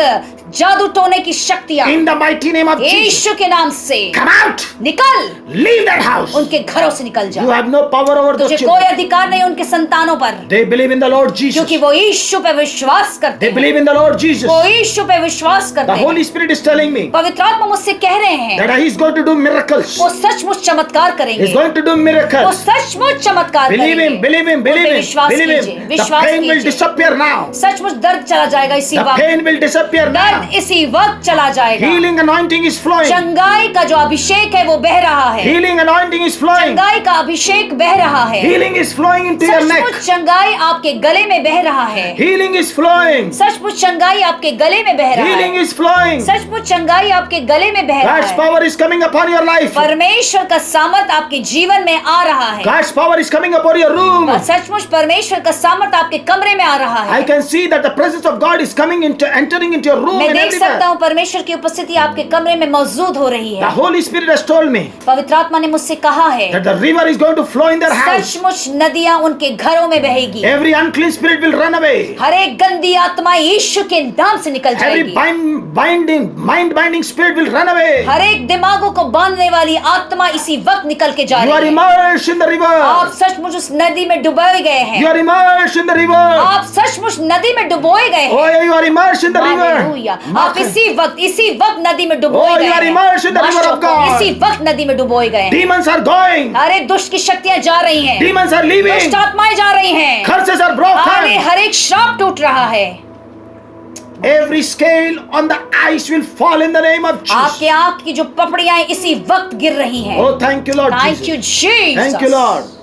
जादू टोने की शक्तियां in the mighty name of Jesus, यीशु के नाम से come out. निकल, Leave that house. उनके घरों से निकल जा। You have no power over those तुझे कोई children. अधिकार नहीं उनके संतानों पर, They believe in the Lord Jesus. क्योंकि वो यीशु पे विश्वास करते They हैं। believe in the Lord Jesus. वो यीशु पे विश्वास करते The हैं। Holy Spirit is telling me पवित्र आत्मा मुझसे कह रहे हैं that He is going to do miracles. वो सचमुच चमत्कार He करेंगे। is going to do वो miracles. सचमुच चमत्कार Believe करेंगे। Him, believe Him, उन believe पे Him, विश्वास believe कीजिए, Him. The विश्वास pain will कीजिए। disappear now. सचमुच दर्द चला जाएगा इसी The वक्त, pain will disappear now. दर्द इसी वक्त चला जाएगा। Healing anointing is flowing. चंगाई का जो अभिषेक है वो बह रहा है। Healing anointing is flowing. चंगाई का अभिषेक बह रहा है। Healing is flowing into your neck. सचमुच चंगाई आपके गले में बह रहा है। Healing is flowing. सचमुच चंगाई आपके गले में बह रहा Healing है। is flowing. सचमुच चंगाई आपके गले में बह रहा God's है। power is coming upon your life. परमेश्वर का सामर्थ आपके जीवन में आ रहा है। God's power is coming upon your room. सचमुच परमेश्वर का सामर्थ आपके कमरे में आ रहा I है। can see that the presence of God is coming into entering into your room मैं and देख सकता everywhere. हूँ परमेश्वर की उपस्थिति आपके कमरे में मौजूद हो रही The है। Holy Spirit has told me पवित्र आत्मा ने मुझसे कहा है that the river is going to flow in their house. सचमुच नदियां उनके घरों में बहेगी। Every unclean spirit will run away. हर एक गंदी आत्मा यीशु के नाम से निकल Every जाएगी। mind binding spirit will run away. हर एक दिमागों को बांधने वाली आत्मा इसी वक्त निकल के जा You are रही है। immersed in the आप river. सचमुच उस नदी में डुबोए गए You हैं। are immersed in the river. आप सचमुच नदी में डुबोए गए Oh, हैं। yeah, you are immersed in the hallelujah. river. आप इसी वक्त नदी में डुबोए Oh, गए you are immersed in the river of हैं। God. इसी वक्त नदी में डुबोए गए हैं। Demons are going. अरे दुष्ट की शक्तियां जा रही हैं। Demons are leaving. दुष्ट आत्माएं जा रही हैं। Curses are अरे broken. हर एक श्राप टूट रहा है। Every scale on the eyes will fall in the name of Jesus. आपके आंख की जो पपड़ियां हैं इसी वक्त गिर रही हैं। Oh, thank you, Lord Thank Jesus. you, Jesus. Thank you, Lord.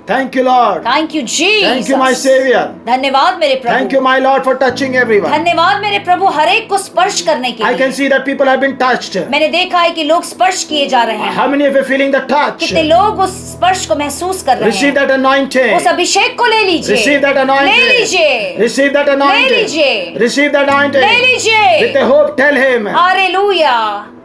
Thank you, Lord. Thank you, Jesus. Thank you, my Savior. धन्यवाद मेरे प्रभु। Thank you, my Lord, for touching everyone. धन्यवाद मेरे प्रभु हर एक को स्पर्श करने के I लिए। can see that people have been touched. मैंने देखा है कि लोग स्पर्श किए जा रहे हैं। How many of you feeling the touch? कितने लोग उस स्पर्श को महसूस कर रहे Receive हैं। that anointing. उस अभिषेक को ले लीजिए। Receive that anointing. ले लीजिए। Receive that anointing. ले लीजिए। Receive that anointing. ले लीजिए। With a hope, tell him, hallelujah.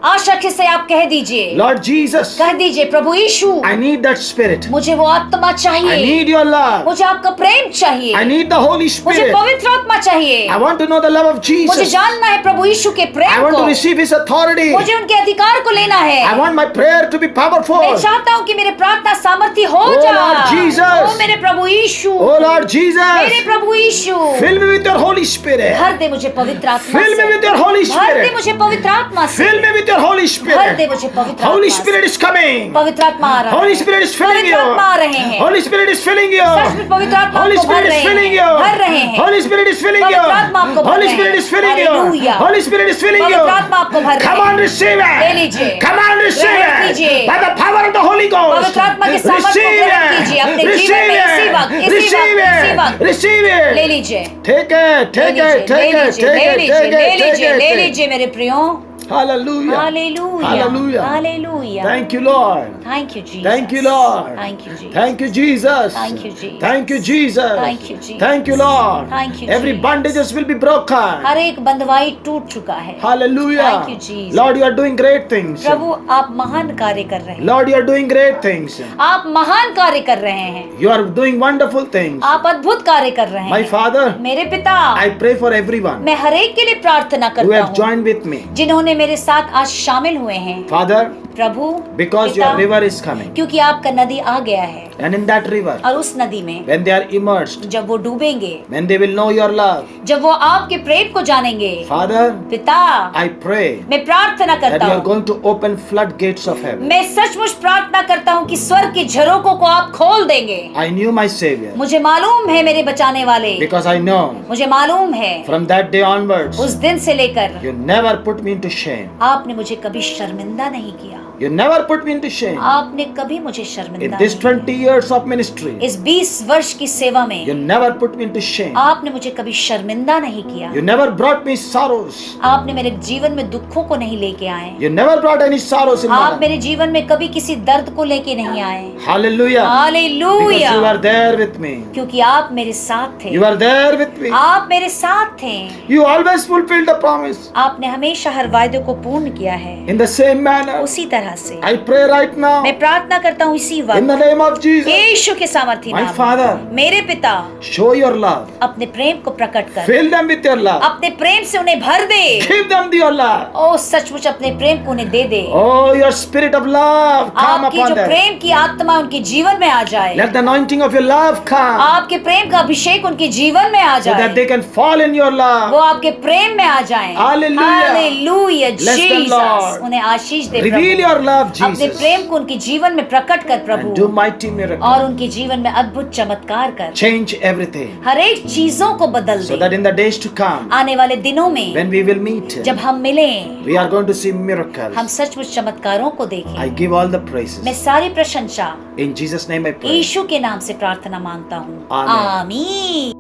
आशा के से आप कह दीजिए। Lord Jesus, कह दीजिए प्रभु यीशु, I need that spirit. मुझे वो आत्मा I चाहिए। need your love. मुझे आपका प्रेम चाहिए। I need the Holy मुझे Spirit. पवित्र आत्मा चाहिए। I want to know the love of मुझे Jesus. जानना है प्रभु यीशु के I प्रेम want को। to receive His authority. मुझे उनके अधिकार को लेना है। I want my prayer to be powerful. मैं चाहता हूँ कि मेरे प्रार्थना सामर्थ्य हो Oh, जाए। Lord Jesus. ओ मेरे प्रभु यीशु। Oh Lord मेरे Jesus, Prabhu Yeshu. fill me with your Holy Spirit. भर दे मुझे पवित्र आत्मा Fill me से। with your Holy भर दे Spirit. मुझे पवित्र आत्मा से। Fill me with your Holy भर दे Spirit. मुझे पवित्र Holy आत्मा से। Spirit is coming. पवित्र आत्मा आ रहा है। Holy Spirit is filling पवित्र आत्मा आ you. रहे हैं। Holy Spirit is filling you. सच में पवित्र आत्मा Holy आपको भर Spirit is रहे filling हैं। you. भर रहे हैं। Holy Spirit is filling you. पवित्र आत्मा आपको भर Holy रहे Spirit हैं। is filling you. Hallelujah. Holy Spirit is filling you. पवित्र आत्मा आपको भर रहे Come हैं। on, receive ले it. लीजिए। Come on, receive ग्रहण it. कीजिए। By the power of the Holy Ghost. पवित्र आत्मा के सामर्थ्य को Receive ग्रहण कीजिए अपने it. जीवन में इसी वक्त, Receive it. इसी Receive वक्त, इसी it. वक्त। Receive ले it. लीजिए। Take it. Take ले it. Take लीजिए। it. Take ले it. लीजिए। Take ले it. लीजिए। ले Take it. लीजिए मेरे प्रियो। Hallelujah. Hallelujah. Hallelujah. Hallelujah. Thank you, Lord. Thank you, Jesus. Thank you, Lord. Thank you, Jesus. Thank you, Jesus. Thank you, Jesus. Thank you, Jesus. Thank you, Jesus. Thank you, Lord. Thank you, Every Jesus. bondages will be broken. हर एक बंधवाई टूट चुका है। Hallelujah. Thank you, Jesus. Lord, you are doing great things. प्रभु आप महान कार्य कर रहे हैं। Lord, you are doing great things. आप महान कार्य कर रहे हैं। You are doing wonderful things. आप अद्भुत कार्य कर रहे My हैं। Father, मेरे पिता, I pray for everyone मैं हर एक के लिए प्रार्थना who करता have हूँ joined with me. जिन्होंने मेरे साथ आज शामिल हुए हैं। Father, प्रभु, because पिता, your river is coming. क्योंकि आपका नदी आ गया है And in that river, और उस नदी में when they are immersed, जब वो डूबेंगे, when they will know your love, जब वो आपके प्रेम को जानेंगे, Father, पिता, I pray मैं प्रार्थना that करता you are हूँ, going to open floodgates of heaven. मैं सचमुच प्रार्थना करता हूँ कि स्वर्ग की झरोकों को आप खोल देंगे। I knew my Savior मुझे मालूम है मेरे बचाने वाले, because I know मुझे मालूम है from that day onwards, उस दिन से लेकर you never put me into shame. आपने मुझे कभी शर्मिंदा नहीं किया। You never put me into shame. आपने कभी मुझे In शर्मिंदा this नहीं 20 years of ministry, किया। इस 20 वर्ष की सेवा में you never put me into shame. आपने मुझे कभी शर्मिंदा नहीं किया। You never brought me sorrows. आपने मेरे जीवन में दुखों को नहीं लेके आए। You never brought any sorrows in my आप life. मेरे जीवन में कभी किसी दर्द को लेके नहीं आए। Hallelujah. Because hallelujah. you are there with me. क्योंकि आप मेरे साथ थे। You are there with me. आप मेरे साथ थे। You always fulfill the promise. आपने हमेशा हर वायदे को पूर्ण किया है। In the same manner, उसी तरह से I pray right now मैं प्रार्थना करता हूँ इसी in the वक्त name of Jesus. यीशु के सामर्थी My नाम Father, में। मेरे पिता, show your love. अपने प्रेम को प्रकट कर, Fill them with your love. अपने प्रेम से उन्हें भर दे। Give them your love. ओ सचमुच अपने प्रेम को उन्हें दे दे। Oh, your spirit of love come आपकी upon जो them. प्रेम की आत्मा उनके जीवन में आ जाए। Let the anointing of your love come आपके प्रेम का अभिषेक उनके जीवन में आ so that जाए। they can fall in your वो love. आपके प्रेम में आ जाए। Hallelujah. Hallelujah Bless them, Jesus. Lord. उन्हें आशीष दे Reveal प्रभु। your love, अपने Jesus, प्रेम को उनके जीवन में प्रकट कर and Prabhu do mighty miracles. और उनके जीवन में अद्भुत चमत्कार कर। Change everything हर एक चीजों को बदल so they. that in the days to come, आने वाले दिनों में when we will meet, जब हम मिलें, we are going to see miracles. हम सचमुच चमत्कारों को I देखें। give all the praises. मैं सारी प्रशंसा In Jesus' name I pray. यीशु के नाम से प्रार्थना मांगता हूँ। आमीन। आमीन।